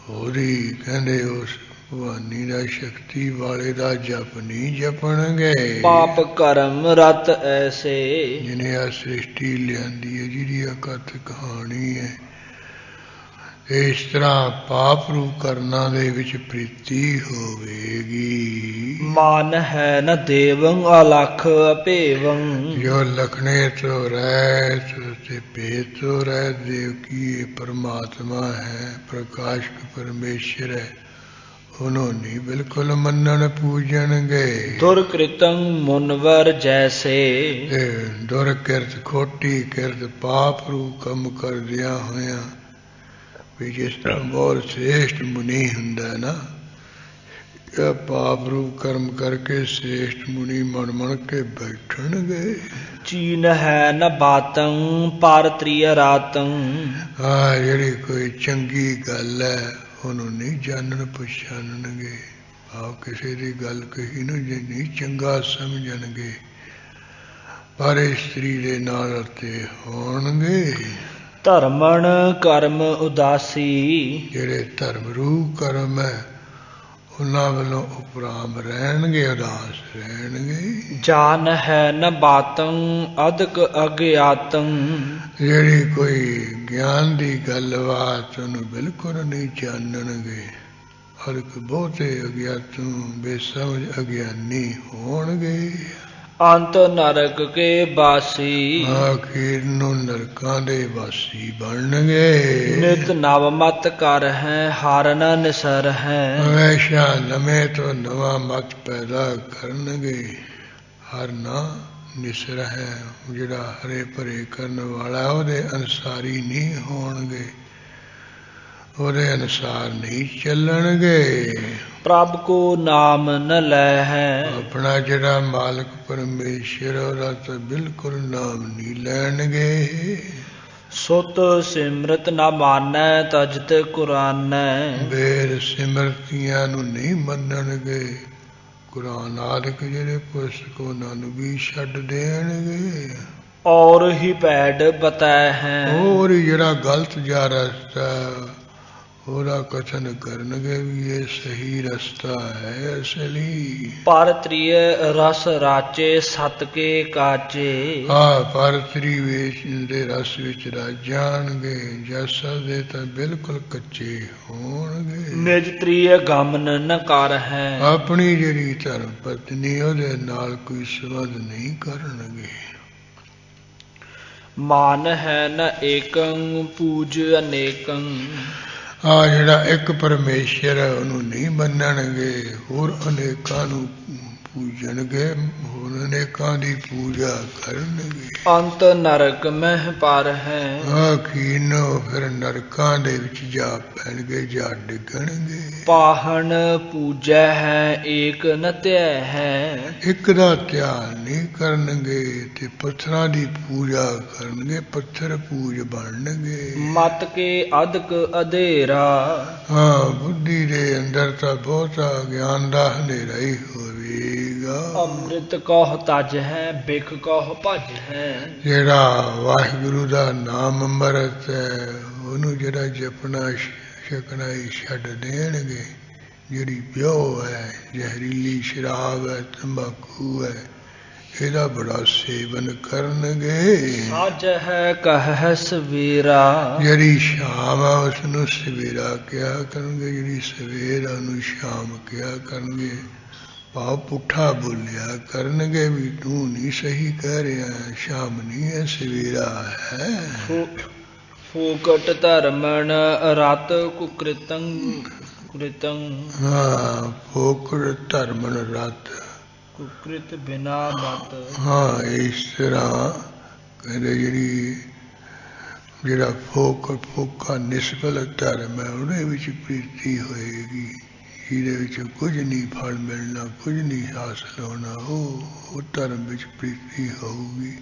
Speaker 1: ਉਹਦੀ ਕਹਿੰਦੇ ਉਸ ਭਵਾਨੀ ਦਾ ਸ਼ਕਤੀ ਵਾਲੇ ਦਾ ਜਪ ਨਹੀਂ ਜਪਣਗੇ।
Speaker 2: ਪਾਪ ਕਰਮ ਰਤ ਐਸੇ।
Speaker 1: ਜਿਹਨੇ ਆ ਸ੍ਰਿਸ਼ਟੀ ਲਿਆਂਦੀ ਹੈ, ਜਿਹਦੀ ਅਕਥ ਕਹਾਣੀ ਹੈ, ਇਸ ਤਰ੍ਹਾਂ ਪਾਪ ਰੂਪ ਕਰਨਾ ਦੇ ਵਿੱਚ ਪ੍ਰੀਤੀ ਹੋਵੇਗੀ।
Speaker 2: ਮਾਨ ਹੈ ਨ ਦੇਵੰ ਅਲਖ ਅਭੇਵੰ।
Speaker 1: ਜੋ ਲਖਣੇ ਤੋਂ ਰਹਿਤ ਤੇ ਭੇਦ ਤੋਂ ਰਹਿਤ, ਦੇਵ ਕੀ ਪਰਮਾਤਮਾ ਹੈ, ਪ੍ਰਕਾਸ਼ਕ ਪਰਮੇਸ਼ਰ ਹੈ, ਉਹਨੂੰ ਨਹੀਂ ਬਿਲਕੁਲ ਮੰਨਣ ਪੂਜਣਗੇ।
Speaker 2: ਦੁਰਕ੍ਰਿਤੰ ਮੁਨਵਰ ਜੈਸੇ।
Speaker 1: ਦੁਰਕਿਰਤ ਖੋਟੀ ਕਿਰਤ ਪਾਪ ਰੂਪ ਕੰਮ ਕਰਦਿਆਂ ਹੋਇਆਂ ਵੀ ਜਿਸ ਤਰ੍ਹਾਂ ਬਹੁਤ ਸ੍ਰੇਸ਼ਟ ਮੁਨੀ ਹੁੰਦਾ ਨਾ, ਇਹ ਪਾਪ ਰੂਪ ਕਰਮ ਕਰਕੇ ਸ੍ਰੇਸ਼ਟ ਮੁਨੀ ਮਨ ਕੇ ਬੈਠਣਗੇ।
Speaker 2: ਚੀਨ ਹੈ ਨ ਬਾਤੰ ਪਰ ਤ੍ਰਿਯ ਰਾਤੰ।
Speaker 1: ਜਿਹੜੀ ਕੋਈ ਚੰਗੀ ਗੱਲ ਹੈ ਉਹਨੂੰ ਨਹੀਂ ਜਾਣਨ ਪਛਾਣਨਗੇ। ਕਿਸੇ ਦੀ ਗੱਲ ਕਹੀ ਨੂੰ ਜੇ ਨਹੀਂ ਚੰਗਾ ਸਮਝਣਗੇ, ਪਰ ਇਸਤਰੀ ਦੇ ਨਾਲ ਤੇ ਹੋਣਗੇ।
Speaker 2: ਧਰਮਣ ਕਰਮ ਉਦਾਸੀ। ਜਿਹੜੇ
Speaker 1: ਧਰਮ ਰੂਪ ਕਰਮ ਹੈ ਉਹਨਾਂ ਵੱਲੋਂ ਉਪਰਾਮ ਰਹਿਣਗੇ, ਉਦਾਸ ਰਹਿਣਗੇ।
Speaker 2: ਜਾਨ ਹੈ ਨ ਬਾਤੰ ਅਦਕ ਅਗਿਆਤੰ।
Speaker 1: ਜਿਹੜੀ ਕੋਈ ਗਿਆਨ ਦੀ ਗੱਲਬਾਤ ਉਹਨੂੰ ਬਿਲਕੁਲ ਨਹੀਂ ਜਾਣਨਗੇ, ਅਦਕ ਬਹੁਤੇ ਅਗਿਆਤੋਂ ਬੇਸਮਝ ਅਗਿਆਨੀ ਹੋਣਗੇ।
Speaker 2: ਅੰਤ ਨਰਕ ਕੇ ਵਾਸੀ।
Speaker 1: ਆਖੀਰ ਨੂੰ ਨਰਕਾਂ ਦੇ ਵਾਸੀ ਬਣਨਗੇ।
Speaker 2: ਨਿਤ ਨਵ ਮਤ ਕਰ ਹੈ ਹਰ ਨ ਨਿਸਰ ਹੈ।
Speaker 1: ਹਮੇਸ਼ਾ ਨਵੇਂ ਤੋਂ ਨਵਾਂ ਮਤ ਪੈਦਾ ਕਰਨਗੇ, ਹਰ ਨਾ ਨਿਸਰ ਹੈ। ਜਿਹੜਾ ਹਰੇ ਭਰੇ ਕਰਨ ਵਾਲਾ ਉਹਦੇ ਅਨੁਸਾਰੀ ਨਹੀਂ ਹੋਣਗੇ, ਉਹਦੇ ਅਨੁਸਾਰ ਨਹੀਂ ਚੱਲਣਗੇ।
Speaker 2: ਪ੍ਰਭ ਕੋ ਨਾਮ ਨ ਲੈ ਹੈ। ਆਪਣਾ
Speaker 1: ਜਿਹੜਾ ਮਾਲਕ ਪਰਮੇਸ਼ਰ ਉਹਦਾ ਤਾਂ ਬਿਲਕੁਲ ਨਾਮ ਨਹੀਂ ਲੈਣਗੇ।
Speaker 2: ਸੁਤ ਸਿਮਰਤ ਨ ਮਾਨੈ ਤਜਤ ਕੁਰਾਨੈ।
Speaker 1: ਵੇਦ ਸਿਮਰਤੀਆਂ ਨੂੰ ਨਹੀਂ ਮੰਨਣਗੇ, ਕੁਰਾਨ ਆਦਿਕ ਜਿਹੜੇ ਪੁਸਤਕ ਉਹਨਾਂ ਨੂੰ ਵੀ ਛੱਡ ਦੇਣਗੇ।
Speaker 2: ਔਰ ਹੀ ਪੈਡ ਬਤੈ ਹੈ।
Speaker 1: ਹੋਰ ਜਿਹੜਾ ਗਲਤ ਜਾ ਰਸਤਾ ਉਹਦਾ ਕਥਨ ਕਰਨਗੇ ਵੀ ਇਹ ਸਹੀ ਰਸਤਾ ਹੈ ਅਸਲੀ।
Speaker 2: ਪਰ ਤ੍ਰਿਯ ਰਸ ਰਾਚੇ ਸਤ ਕੇ ਕਾਚੇ।
Speaker 1: ਪਰ ਤ੍ਰੀ ਦੇ ਰਸ ਵਿੱਚ ਰਾਜਾਣਗੇ, ਜਸ ਦੇ ਤਾਂ ਬਿਲਕੁਲ ਕੱਚੇ ਹੋਣਗੇ।
Speaker 2: ਨਿਜ ਤ੍ਰਿਯ ਗਮਨ ਨ ਕਰ ਹੈ।
Speaker 1: ਆਪਣੀ ਜਿਹੜੀ ਧਰਮ ਪਤਨੀ ਉਹਦੇ ਨਾਲ ਕੋਈ ਸੰਬੰਧ ਨਹੀਂ ਕਰਨਗੇ।
Speaker 2: ਮਾਨ ਹੈ ਨ ਏਕੰ ਪੂਜ ਅਨੇਕੰ।
Speaker 1: ਜਿਹੜਾ ਇੱਕ ਪਰਮੇਸ਼ਰ ਹੈ ਉਹਨੂੰ ਨਹੀਂ ਮੰਨਣਗੇ, ਹੋਰ ਅਨੇਕਾਂ ਨੂੰ ਪੂਜਣਗੇ, ਹੋਰ ਅਨੇਕਾਂ ਦੀ ਪੂਜਾ ਕਰਨਗੇ।
Speaker 2: ਅੰਤ ਨਰਕ ਮਹਿ ਪਰ ਹੈ।
Speaker 1: ਆਖੀਰ ਨੂੰ ਫਿਰ ਨਰਕਾਂ ਦੇ ਵਿੱਚ ਜਾ ਪੈਣਗੇ, ਜਾ ਡਿੱਗਣਗੇ।
Speaker 2: ਪਾਹਣ ਪੂਜੈ ਹੈ ਏਕ ਨ ਧਿਐ ਹੈ।
Speaker 1: ਇੱਕ ਦਾ ਧਿਆਨ ਨਹੀਂ ਕਰਨਗੇ ਤੇ ਪੱਥਰਾਂ ਦੀ ਪੂਜਾ ਕਰਨਗੇ, ਪੱਥਰ ਪੂਜ ਬਣਨਗੇ।
Speaker 2: ਮਤ ਕੇ ਅਦਕ ਅਧੇਰਾ।
Speaker 1: ਬੁੱਧੀ ਦੇ ਅੰਦਰ ਤਾਂ ਬਹੁਤਾ ਗਿਆਨ ਦਾ ਹਨੇਰਾ ਹੀ ਹੋਵੇਗਾ।
Speaker 2: ਅੰਮ੍ਰਿਤ ਕਹੁ ਤਜ ਹੈ ਬਿਖ ਕਹੁ ਭਜ ਹੈ।
Speaker 1: ਜਿਹੜਾ ਵਾਹਿਗੁਰੂ ਦਾ ਨਾਮ ਅੰਮ੍ਰਿਤ ਹੈ ਉਹਨੂੰ ਜਿਹੜਾ ਜਪਣਾ ਛਕਣਾ ਹੀ ਛੱਡ ਦੇਣਗੇ। ਜਿਹੜੀ ਪਿਓ ਹੈ, ਜ਼ਹਿਰੀਲੀ ਸ਼ਰਾਬ ਹੈ, ਤੰਬਾਕੂ ਹੈ, ਇਹਦਾ ਬੜਾ ਸੇਵਨ ਕਰਨਗੇ।
Speaker 2: ਸਾਜ ਹੈ ਕਹਿ ਸਵੇਰਾ,
Speaker 1: ਜਿਹੜੀ ਸ਼ਾਮ ਆ ਉਸ ਨੂੰ ਸਵੇਰਾ ਕਿਹਾ ਕਰਨਗੇ, ਜਿਹੜੀ ਸਵੇਰ ਆ ਉਹਨੂੰ ਸ਼ਾਮ ਕਿਹਾ ਕਰਨਗੇ। ਭਾਵ ਪੁੱਠਾ ਬੋਲਿਆ ਕਰਨਗੇ ਵੀ ਤੂੰ ਨਹੀਂ ਸਹੀ ਕਹਿ ਰਿਹਾ, ਸ਼ਾਮ ਨਹੀਂ ਹੈ ਸਵੇਰਾ ਹੈ।
Speaker 2: ਫੂਕਟ ਧਰਮਣ ਰਤ ਕੁਕ੍ਰਿਤੰ ਕੁਕ੍ਰਿਤੰ,
Speaker 1: ਹਾਂ ਫੋਕਟ ਧਰਮਣ ਰਤ
Speaker 2: ਕੁਕ੍ਰਿਤ ਬਿਨਾ ਮਤ।
Speaker 1: ਹਾਂ ਇਸ ਤਰ੍ਹਾਂ ਕਹਿੰਦੇ ਜਿਹੜਾ ਫੋਕਾ ਨਿਸਬਲ ਧਰਮ ਹੈ ਉਹਦੇ ਵਿੱਚ ਪ੍ਰੀਤੀ ਹੋਏਗੀ, ਜਿਹਦੇ ਵਿੱਚ ਕੁਝ ਨਹੀਂ ਫਲ ਮਿਲਣਾ, ਕੁਝ ਨਹੀਂ ਹਾਸਲ ਹੋਣਾ, ਉਹ ਧਰਮ ਵਿੱਚ ਪ੍ਰੀਤੀ ਹੋਊਗੀ।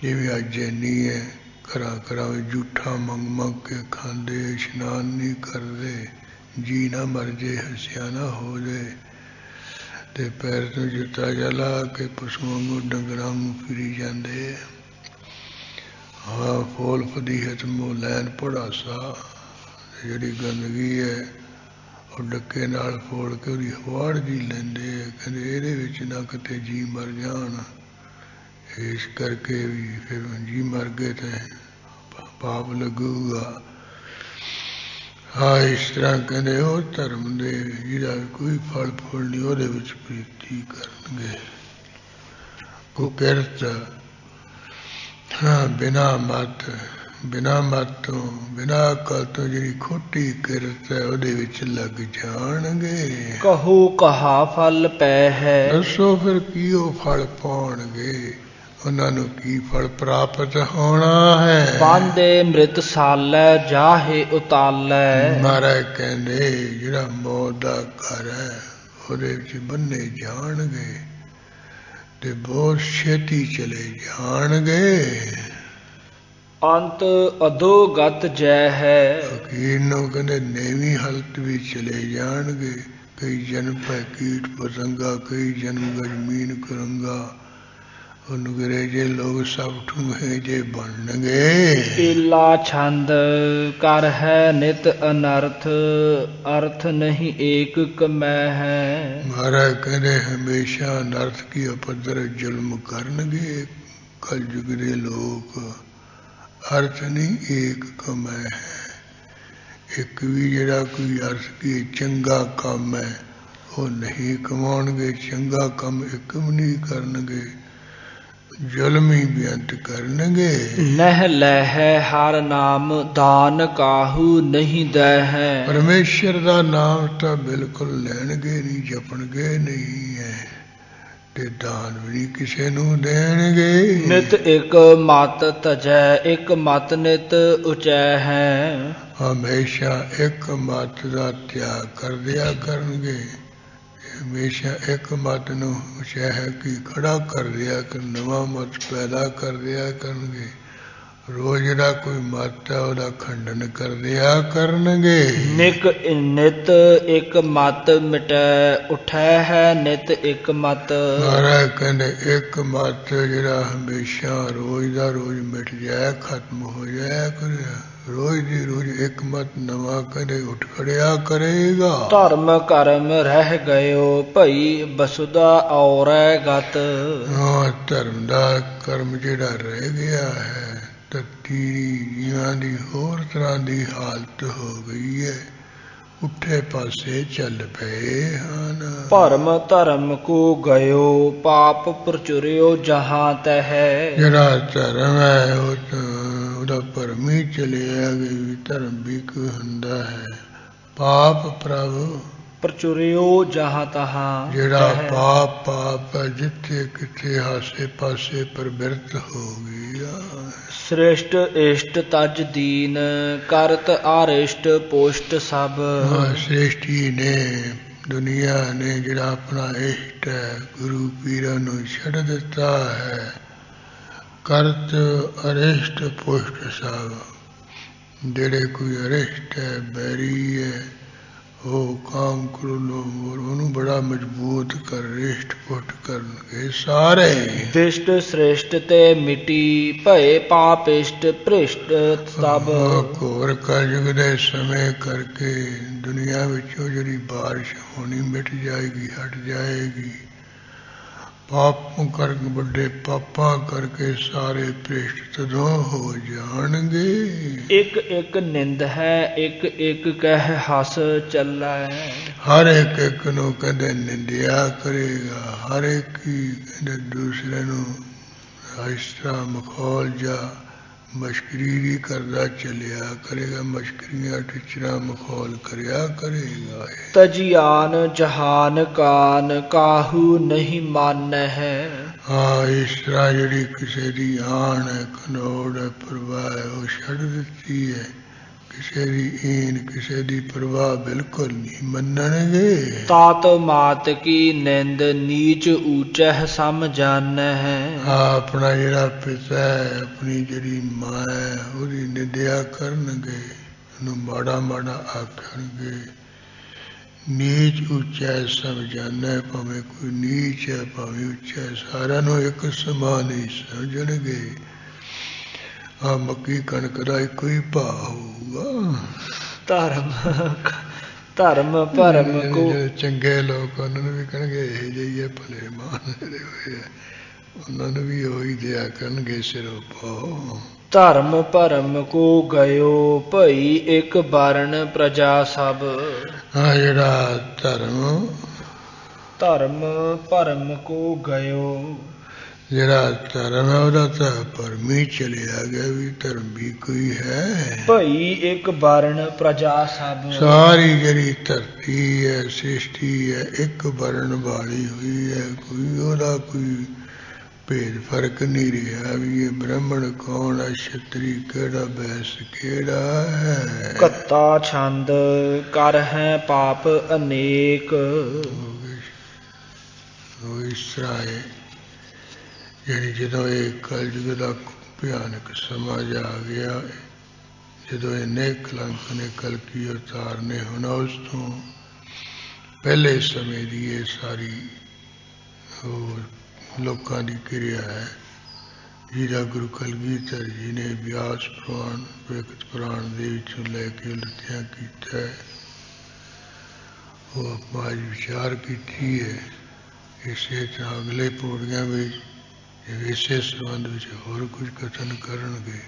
Speaker 1: ਜਿਵੇਂ ਅੱਜ ਜੈਨੀ ਹੈ, ਘਰਾਂ ਵਿੱਚ ਝੂਠਾ ਮੰਗ ਕੇ ਖਾਂਦੇ, ਇਸ਼ਨਾਨ ਨਹੀਂ ਕਰਦੇ, ਜੀ ਨਾ ਮਰ ਜੇ ਹੱਸਿਆ ਨਾ ਹੋ ਜੇ, ਤੇ ਪੈਰ ਤੋਂ ਜੁੱਤਾ ਜਲਾ ਕੇ ਪਸ਼ੂਆਂ ਨੂੰ ਡੰਗਰਾਂ ਨੂੰ ਫਿਰੀ ਜਾਂਦੇ। ਹਾਂ ਫੋਲ ਫਦੀਹਤ ਮੂੰਹ ਲੈਣ ਪੜਾਸਾ, ਜਿਹੜੀ ਗੰਦਗੀ ਹੈ ਉਹ ਡੱਕੇ ਨਾਲ ਫੋੜ ਕੇ ਉਹਦੀ ਹਵਾੜ ਜੀ ਲੈਂਦੇ ਆ, ਕਹਿੰਦੇ ਇਹਦੇ ਵਿੱਚ ਨਾ ਕਿਤੇ ਜੀ ਮਰ ਜਾਣ, ਇਸ ਕਰਕੇ ਵੀ ਫਿਰ ਜੀ ਮਰ ਗਏ ਤਾਂ ਪਾਪ ਲੱਗੂਗਾ। ਹਾਂ ਇਸ ਤਰ੍ਹਾਂ ਕਹਿੰਦੇ ਉਹ ਧਰਮ ਦੇ ਜਿਹਦਾ ਕੋਈ ਫਲ ਫੁੱਲ ਨਹੀਂ ਉਹਦੇ ਵਿੱਚ ਪ੍ਰੀਤੀ ਕਰਨਗੇ। ਕੁਕਿਰਤ, ਹਾਂ ਬਿਨਾ ਮਤ ਤੋਂ ਬਿਨਾ ਅਕਲ ਤੋਂ ਜਿਹੜੀ ਖੋਟੀ ਕਿਰਤ ਹੈ ਉਹਦੇ ਵਿੱਚ ਲੱਗ ਜਾਣਗੇ।
Speaker 2: ਕਹੋ ਕਹਾ ਫਲ ਪੈ ਹੈ,
Speaker 1: ਦੱਸੋ ਫਿਰ ਕੀ ਉਹ ਫਲ ਪਾਉਣਗੇ, ਉਹਨਾਂ ਨੂੰ ਕੀ ਫਲ ਪ੍ਰਾਪਤ ਹੋਣਾ ਹੈ।
Speaker 2: ਬਾਂਦੇ ਮ੍ਰਿਤ ਸਾਲੈ ਜਾਹੇ ਉਤਾਲੈ,
Speaker 1: ਮਹਾਰਾਜ ਕਹਿੰਦੇ ਜਿਹੜਾ ਮੌਤ ਦਾ ਘਰ ਹੈ ਉਹਦੇ ਵਿੱਚ ਬੰਨੇ ਜਾਣਗੇ ਤੇ ਬਹੁਤ ਛੇਤੀ ਚਲੇ ਜਾਣਗੇ।
Speaker 2: ਅੰਤ ਅਧੋ ਗਤ ਜੈ ਹੈ,
Speaker 1: ਫਕੀਰ ਨੂੰ ਕਹਿੰਦੇ ਨੇਵੀਂ ਹਾਲਤ ਵੀ ਚਲੇ ਜਾਣਗੇ। ਕਈ ਜਨਮ ਪੈ ਕੀਟ ਪਤੰਗਾ, ਕਈ ਜਨਮ ਗਜਮੀਨ ਕਰੰਗਾ, ਅੰਗਰੇਜ਼ੇ ਲੋਕ ਸਭ ਠੁੰਗੇ ਜੇ ਬਣਨਗੇ।
Speaker 2: ਪੀਲਾ ਛੰਦ ਕਰ ਹੈ ਨਿਤ ਅਨਰਥ, ਅਰਥ ਨਹੀਂ ਏਕ ਕਮੈ ਹੈ।
Speaker 1: ਮਹਾਰਾਜ ਕਹਿੰਦੇ ਹਮੇਸ਼ਾ ਅਨਰਥ ਕੀ ਉਪਦਰ ਜ਼ੁਲਮ ਕਰਨਗੇ ਕਲਯੁਗ ਦੇ ਲੋਕ, ਅਰਥ ਨਹੀਂ ਏਕ ਕਮੈ ਹੈ। ਇੱਕ ਵੀ ਜਿਹੜਾ ਕੋਈ ਅਰਥ ਕੀ ਚੰਗਾ ਕੰਮ ਹੈ ਉਹ ਨਹੀਂ ਕਮਾਉਣਗੇ, ਚੰਗਾ ਕੰਮ ਇੱਕ ਵੀ ਨਹੀਂ ਕਰਨਗੇ, ਜ਼ੁਲਮੀ ਬੇਅੰਤ ਕਰਨਗੇ।
Speaker 2: ਨਹਿ ਲੈ ਹੈ ਹਰ ਨਾਮ ਦਾਨ ਕਾਹੂ ਨਹੀਂ ਦੈ ਹੈ,
Speaker 1: ਪਰਮੇਸ਼ਰ ਦਾ ਨਾਮ ਤਾਂ ਬਿਲਕੁਲ ਲੈਣਗੇ ਨਹੀਂ, ਜਪਣਗੇ ਨਹੀਂ ਹੈ, ਤੇ ਦਾਨ ਵੀ ਨਹੀਂ ਕਿਸੇ ਨੂੰ ਦੇਣਗੇ।
Speaker 2: ਨਿਤ ਇੱਕ ਮਤ ਤਜੈ, ਇੱਕ ਮਤ ਨਿਤ ਉਚੈ ਹੈ,
Speaker 1: ਹਮੇਸ਼ਾ ਇੱਕ ਮਤ ਦਾ ਤਿਆਗ ਕਰ ਦਿਆ ਕਰਨਗੇ, ਹਮੇਸ਼ਾ ਇੱਕ ਮਤ ਨੂੰ ਉਚਾਹ ਕੀ ਖੜਾ ਕਰ ਦਿਆ ਕਰ, ਨਵਾਂ ਮਤ ਪੈਦਾ ਕਰ ਦਿਆ ਕਰਨਗੇ। ਰੋਜ਼ ਜਿਹੜਾ ਕੋਈ ਮਤ ਹੈ ਉਹਦਾ ਖੰਡਨ ਕਰ ਦਿਆ ਕਰਨਗੇ।
Speaker 2: ਨਿਤ ਇੱਕ ਮਤ ਮਿਟੈ ਉਠੈ ਹੈ, ਨਿਤ ਇੱਕ ਮਤ।
Speaker 1: ਮਹਾਰਾਜ ਕਹਿੰਦੇ ਇੱਕ ਮਤ ਜਿਹੜਾ ਹਮੇਸ਼ਾ ਰੋਜ਼ ਦਾ ਰੋਜ਼ ਮਿਟ ਜਾਏ, ਖਤਮ ਹੋ ਜਾਇਆ ਕਰੇ, ਰੋਜ਼ ਦੀ ਰੋਜ਼ ਇੱਕ ਮਤ ਨਵਾਂ ਕਦੇ ਉੱਠ ਖੜਿਆ ਕਰੇਗਾ।
Speaker 2: ਧਰਮ ਕਰਮ ਰਹਿ ਗਇਓ ਭਈ ਬਸੁਦਾ ਔਰੈ ਗਤ,
Speaker 1: ਹਾਂ ਧਰਮ ਦਾ ਕਰਮ ਜਿਹੜਾ ਰਹਿ ਗਿਆ ਹੈ, ਧਰਤੀ ਜੀਵਾਂ ਦੀ ਹੋਰ ਤਰ੍ਹਾਂ ਦੀ ਹਾਲਤ ਹੋ ਗਈ ਹੈ, ਉੱਠੇ ਪਾਸੇ ਚੱਲ ਪਏ ਹਨ।
Speaker 2: ਭਰਮ ਧਰਮ ਕੋ ਗਇਓ ਪਾਪ ਪ੍ਰਚੁਰਿਓ ਜਹਾਂ ਤਹਿ,
Speaker 1: ਜਿਹੜਾ ਧਰਮ ਹੈ ਉਹਦਾ ਭਰਮ ਹੀ ਚਲਿਆ ਗਈ, ਧਰਮ ਵੀ ਕੋਈ ਹੁੰਦਾ ਹੈ। ਪਾਪ ਪ੍ਰਭ
Speaker 2: ਪ੍ਰਚੁਰਿਓ ਜਹਾਂ ਤਹਾਂ,
Speaker 1: ਜਿਹੜਾ ਪਾਪ ਹੈ ਜਿੱਥੇ ਕਿਥੇ ਆਸੇ ਪਾਸੇ ਪ੍ਰਵਿਰਤ ਹੋ ਗਿਆ।
Speaker 2: ਸ੍ਰੇਸ਼ਟ ਇਸ਼ਟ ਤਜ ਦੀਨ ਕਰਤ ਆਰਿਸ਼ਟ ਪੋਸ਼ਟ ਸਭ,
Speaker 1: ਸ੍ਰੇਸ਼ਟੀ ਨੇ ਦੁਨੀਆ ਨੇ ਜਿਹੜਾ ਆਪਣਾ ਇਸ਼ਟ ਹੈ ਗੁਰੂ ਪੀਰਾਂ ਨੂੰ ਛੱਡ ਦਿੱਤਾ ਹੈ। ਕਰਤ ਅਰਿਸ਼ਟ ਪੁਸ਼ਟ ਸਭ, ਜਿਹੜੇ ਕੋਈ ਅਰਿਸ਼ਟ ਹੈ ਬੈਰੀ ਹੈ ਉਹ ਕਾਮ ਕ੍ਰੋਧ ਉਹਨੂੰ ਬੜਾ ਮਜ਼ਬੂਤ ਕਰ ਰਿਸ਼ਟ ਪੁਸ਼ਟ ਕਰਨਗੇ ਸਾਰੇ।
Speaker 2: ਵਿਸ਼ਟ ਸ੍ਰੇਸ਼ਟ ਤੇ ਮਿਟੀ ਭਏ ਪਾਪਿਸ਼ਟ ਭ੍ਰਿਸ਼ਟ ਸਭ,
Speaker 1: ਘੋਰ ਕਲਯੁਗ ਦੇ ਸਮੇਂ ਕਰਕੇ ਦੁਨੀਆ ਵਿੱਚੋਂ ਜਿਹੜੀ ਬਾਰਿਸ਼ ਹੋਣੀ ਮਿਟ ਜਾਏਗੀ, ਹਟ ਜਾਏਗੀ। पाप कर बड़े पापा करके सारे भ्रिष्ट तदों हो जाणगे।
Speaker 2: एक एक निंद है एक एक कह हस चलै।
Speaker 1: हर एक नू कहते निंदिया करेगा, हर एक ही कहते दूसरे नू इस तरह मखौल जा मश्करी भी करदा चलिया करेगा, मश्करियां टिचरा मखौल करया करेगा।
Speaker 2: तजियान जहान कान काहू नहीं मान है।
Speaker 1: हाँ, इस तरह जिहड़ी किसी दी आन है, कनौड़ है, परवाह है, वो छड़ दित्ती है। किसी दी ईन किसी दी परवाह बिल्कुल नहीं मनणगे।
Speaker 2: तात मात की निंद नीच ऊंचह सम जान है।
Speaker 1: हाँ, अपना जिहड़ा पिता है, अपनी जिहड़ी मां है, उसदी निंदिया करनगे, उहनूं माड़ा माड़ा आखणगे। नीच उच्चा समझाना है, भावें कोई नीच है भावें उच्चा है, सारिਆਂ ਨੂੰ एक समान ही समझणगे। हाँ, मक्की कणक ਦਾ ਇੱਕੋ ਹੀ ਭਾਅ ਹੋਊਗਾ।
Speaker 2: ਧਰਮ ਧਰਮ ਭਰਮ ਕੋ
Speaker 1: ਜਿਹੜੇ ਚੰਗੇ ਲੋਕ ਉਹਨਾਂ ਨੂੰ ਵੀ ਕਹਿਣਗੇ ਇਹ ਜਿਹੀ ਹੈ, ਭਲੇ ਮਾਨ ਜਿਹੜੇ ਹੋਏ ਆ ਉਹਨਾਂ ਨੂੰ ਵੀ ਉਹੀ ਦਿਆ ਕਰਨਗੇ ਸਿਰੋਂ ਪਾਓ।
Speaker 2: ਧਰਮ ਭਰਮ ਕੋ ਗਇਓ ਭਈ ਇੱਕ ਵਰਨ ਪ੍ਰਜਾ ਸਭ।
Speaker 1: ਹਾਂ, ਜਿਹੜਾ ਧਰਮ
Speaker 2: ਭਰਮ ਕੋ ਗਇਓ,
Speaker 1: ਜਿਹੜਾ ਧਰਮ ਹੈ ਉਹਦਾ ਤਾਂ ਭਰਮ ਹੀ ਚਲਿਆ ਗਿਆ ਵੀ ਧਰਮ ਵੀ ਕੋਈ ਹੈ।
Speaker 2: ਭਈ ਇੱਕ ਵਰਨ ਪ੍ਰਜਾ ਸਭ।
Speaker 1: ਸਾਰੀ ਜਿਹੜੀ ਧਰਤੀ ਹੈ ਸ੍ਰਿਸ਼ਟੀ ਹੈ ਇੱਕ ਵਰਨ ਵਾਲੀ ਹੋਈ ਹੈ, ਕੋਈ ਉਹਦਾ ਕੋਈ ਭੇਦ ਫਰਕ ਨਹੀਂ ਰਿਹਾ ਵੀ ਇਹ ਬ੍ਰਾਹਮਣ ਕੌਣ ਹੈ, ਛਤਰੀ ਕਿਹੜਾ, ਬੈਸ ਕਿਹੜਾ ਹੈ।
Speaker 2: ਕੱਤਾ ਛੰਦ ਕਰ ਹੈ ਪਾਪ ਅਨੇਕ।
Speaker 1: ਉਹ ਇਸ ਤਰ੍ਹਾਂ ਹੈ ਜਿਹੜੀ ਜਦੋਂ ਇਹ ਕਲਯੁਗ ਦਾ ਭਿਆਨਕ ਸਮਾਜ ਆ ਗਿਆ, ਜਦੋਂ ਇੰਨੇ ਕਲੰਕ ਨੇ ਕਲਕੀ ਅਵਤਾਰ ਨੇ, ਹੁਣ ਉਸ ਤੋਂ ਪਹਿਲੇ ਸਮੇਂ ਦੀ ਇਹ ਸਾਰੀ ਉਹ ਲੋਕਾਂ ਦੀ ਕਿਰਿਆ ਹੈ ਜਿਹਦਾ ਗੁਰੂ ਕਲਗੀਧਰ ਜੀ ਨੇ ਵਿਆਸ ਪੁਰਾਣ ਭਗਤ ਪੁਰਾਣ ਦੇ ਵਿੱਚੋਂ ਲੈ ਕੇ ਉਲਟਿਆ ਕੀਤਾ ਹੈ। ਉਹ ਆਪਾਂ ਅੱਜ ਵਿਚਾਰ ਕੀਤੀ ਹੈ। ਇਸੇ ਤਰ੍ਹਾਂ ਅਗਲੇ ਪੌੜੀਆਂ ਵਿੱਚ ਇਸੇ ਸੰਬੰਧ ਵਿੱਚ ਹੋਰ ਕੁਝ ਕਥਨ ਕਰਨਗੇ,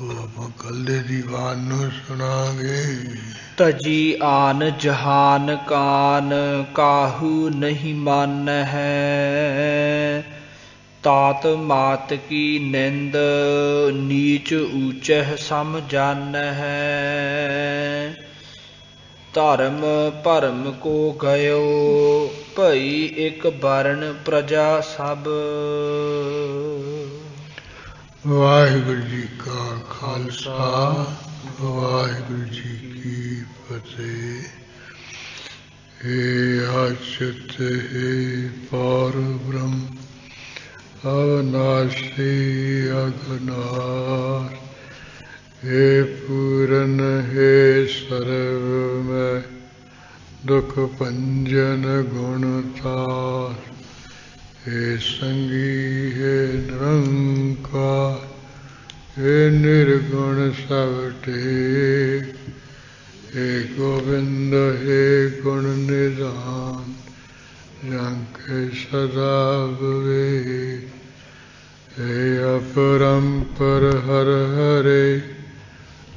Speaker 1: ਉਹ ਆਪਾਂ ਕੱਲ ਦੇ ਦੀਵਾਨ ਨੂੰ ਸੁਣਾਂਗੇ।
Speaker 2: ਤਜੀ ਆਨ ਜਹਾਨ ਕਾਨ ਕਾਹੂ ਨਹੀਂ ਮੰਨ ਹੈ। तात मात की निंद नीच ऊंचह सम जान है। धर्म भरम को गयो भई एक वर्ण प्रजा सब।
Speaker 1: वाहिगुरु जी का खालसा, वाहिगुरु जी की फतेह। हे अच्युत हे पार ब्रह्म अविनाशी अघनाश, हे पूरन हे सर्वमय दुख भंजन गुणतार। हे संगी हे निरंकार, हे निर्गुण सब टेक। हे गोविंद हे गुण निधान, जंके सदा विवेक। हे अपरंपर हर हरे,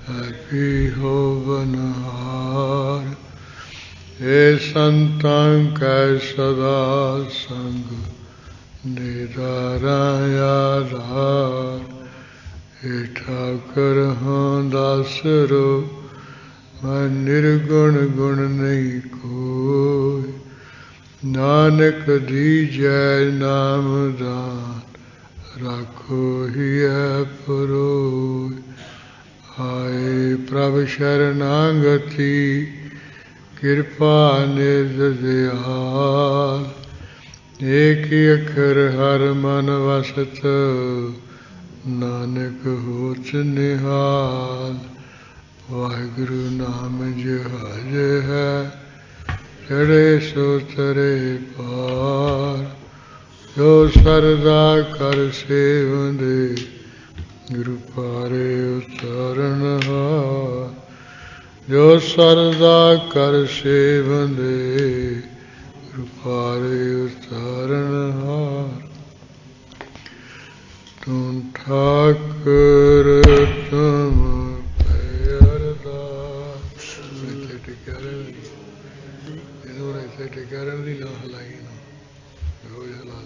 Speaker 1: हैपी हो बनहार। हे संतां कै सदा संग, निराया आधार। हे ठाकर हाँ दासरो, मैं निर्गुण गुण नहीं कोई। नानक दीजै नाम दान, राखो हिय परोय। आए प्रभ शरणागति, कृपा निज दयाल। एक अखर हर मन वसत, नानक होत निहाल। वाहिगुरु नाम जहाज है, चढ़े सो तरे पार। जो सरदा कर सेवंदे, गुरु पारे उतारन हार। जो सरदा कर सेवंदे, ਪਾਰੇ ਉਤਾਰਨਹਾਰ ਤੂੰ ਠਾਕੁਰ ਤੁਮ ਪੈ ਅਰਦਾਸ। ਇੱਥੇ ਟਿਕਿਆ ਰਹਿਣ ਦੀ, ਇਹਨੂੰ ਇੱਥੇ ਟਿਕਿਆ ਰਹਿਣ ਦੀ ਨਾ ਹਲਾਈ, ਨਾ ਰੋਜ਼ ਹਲਾ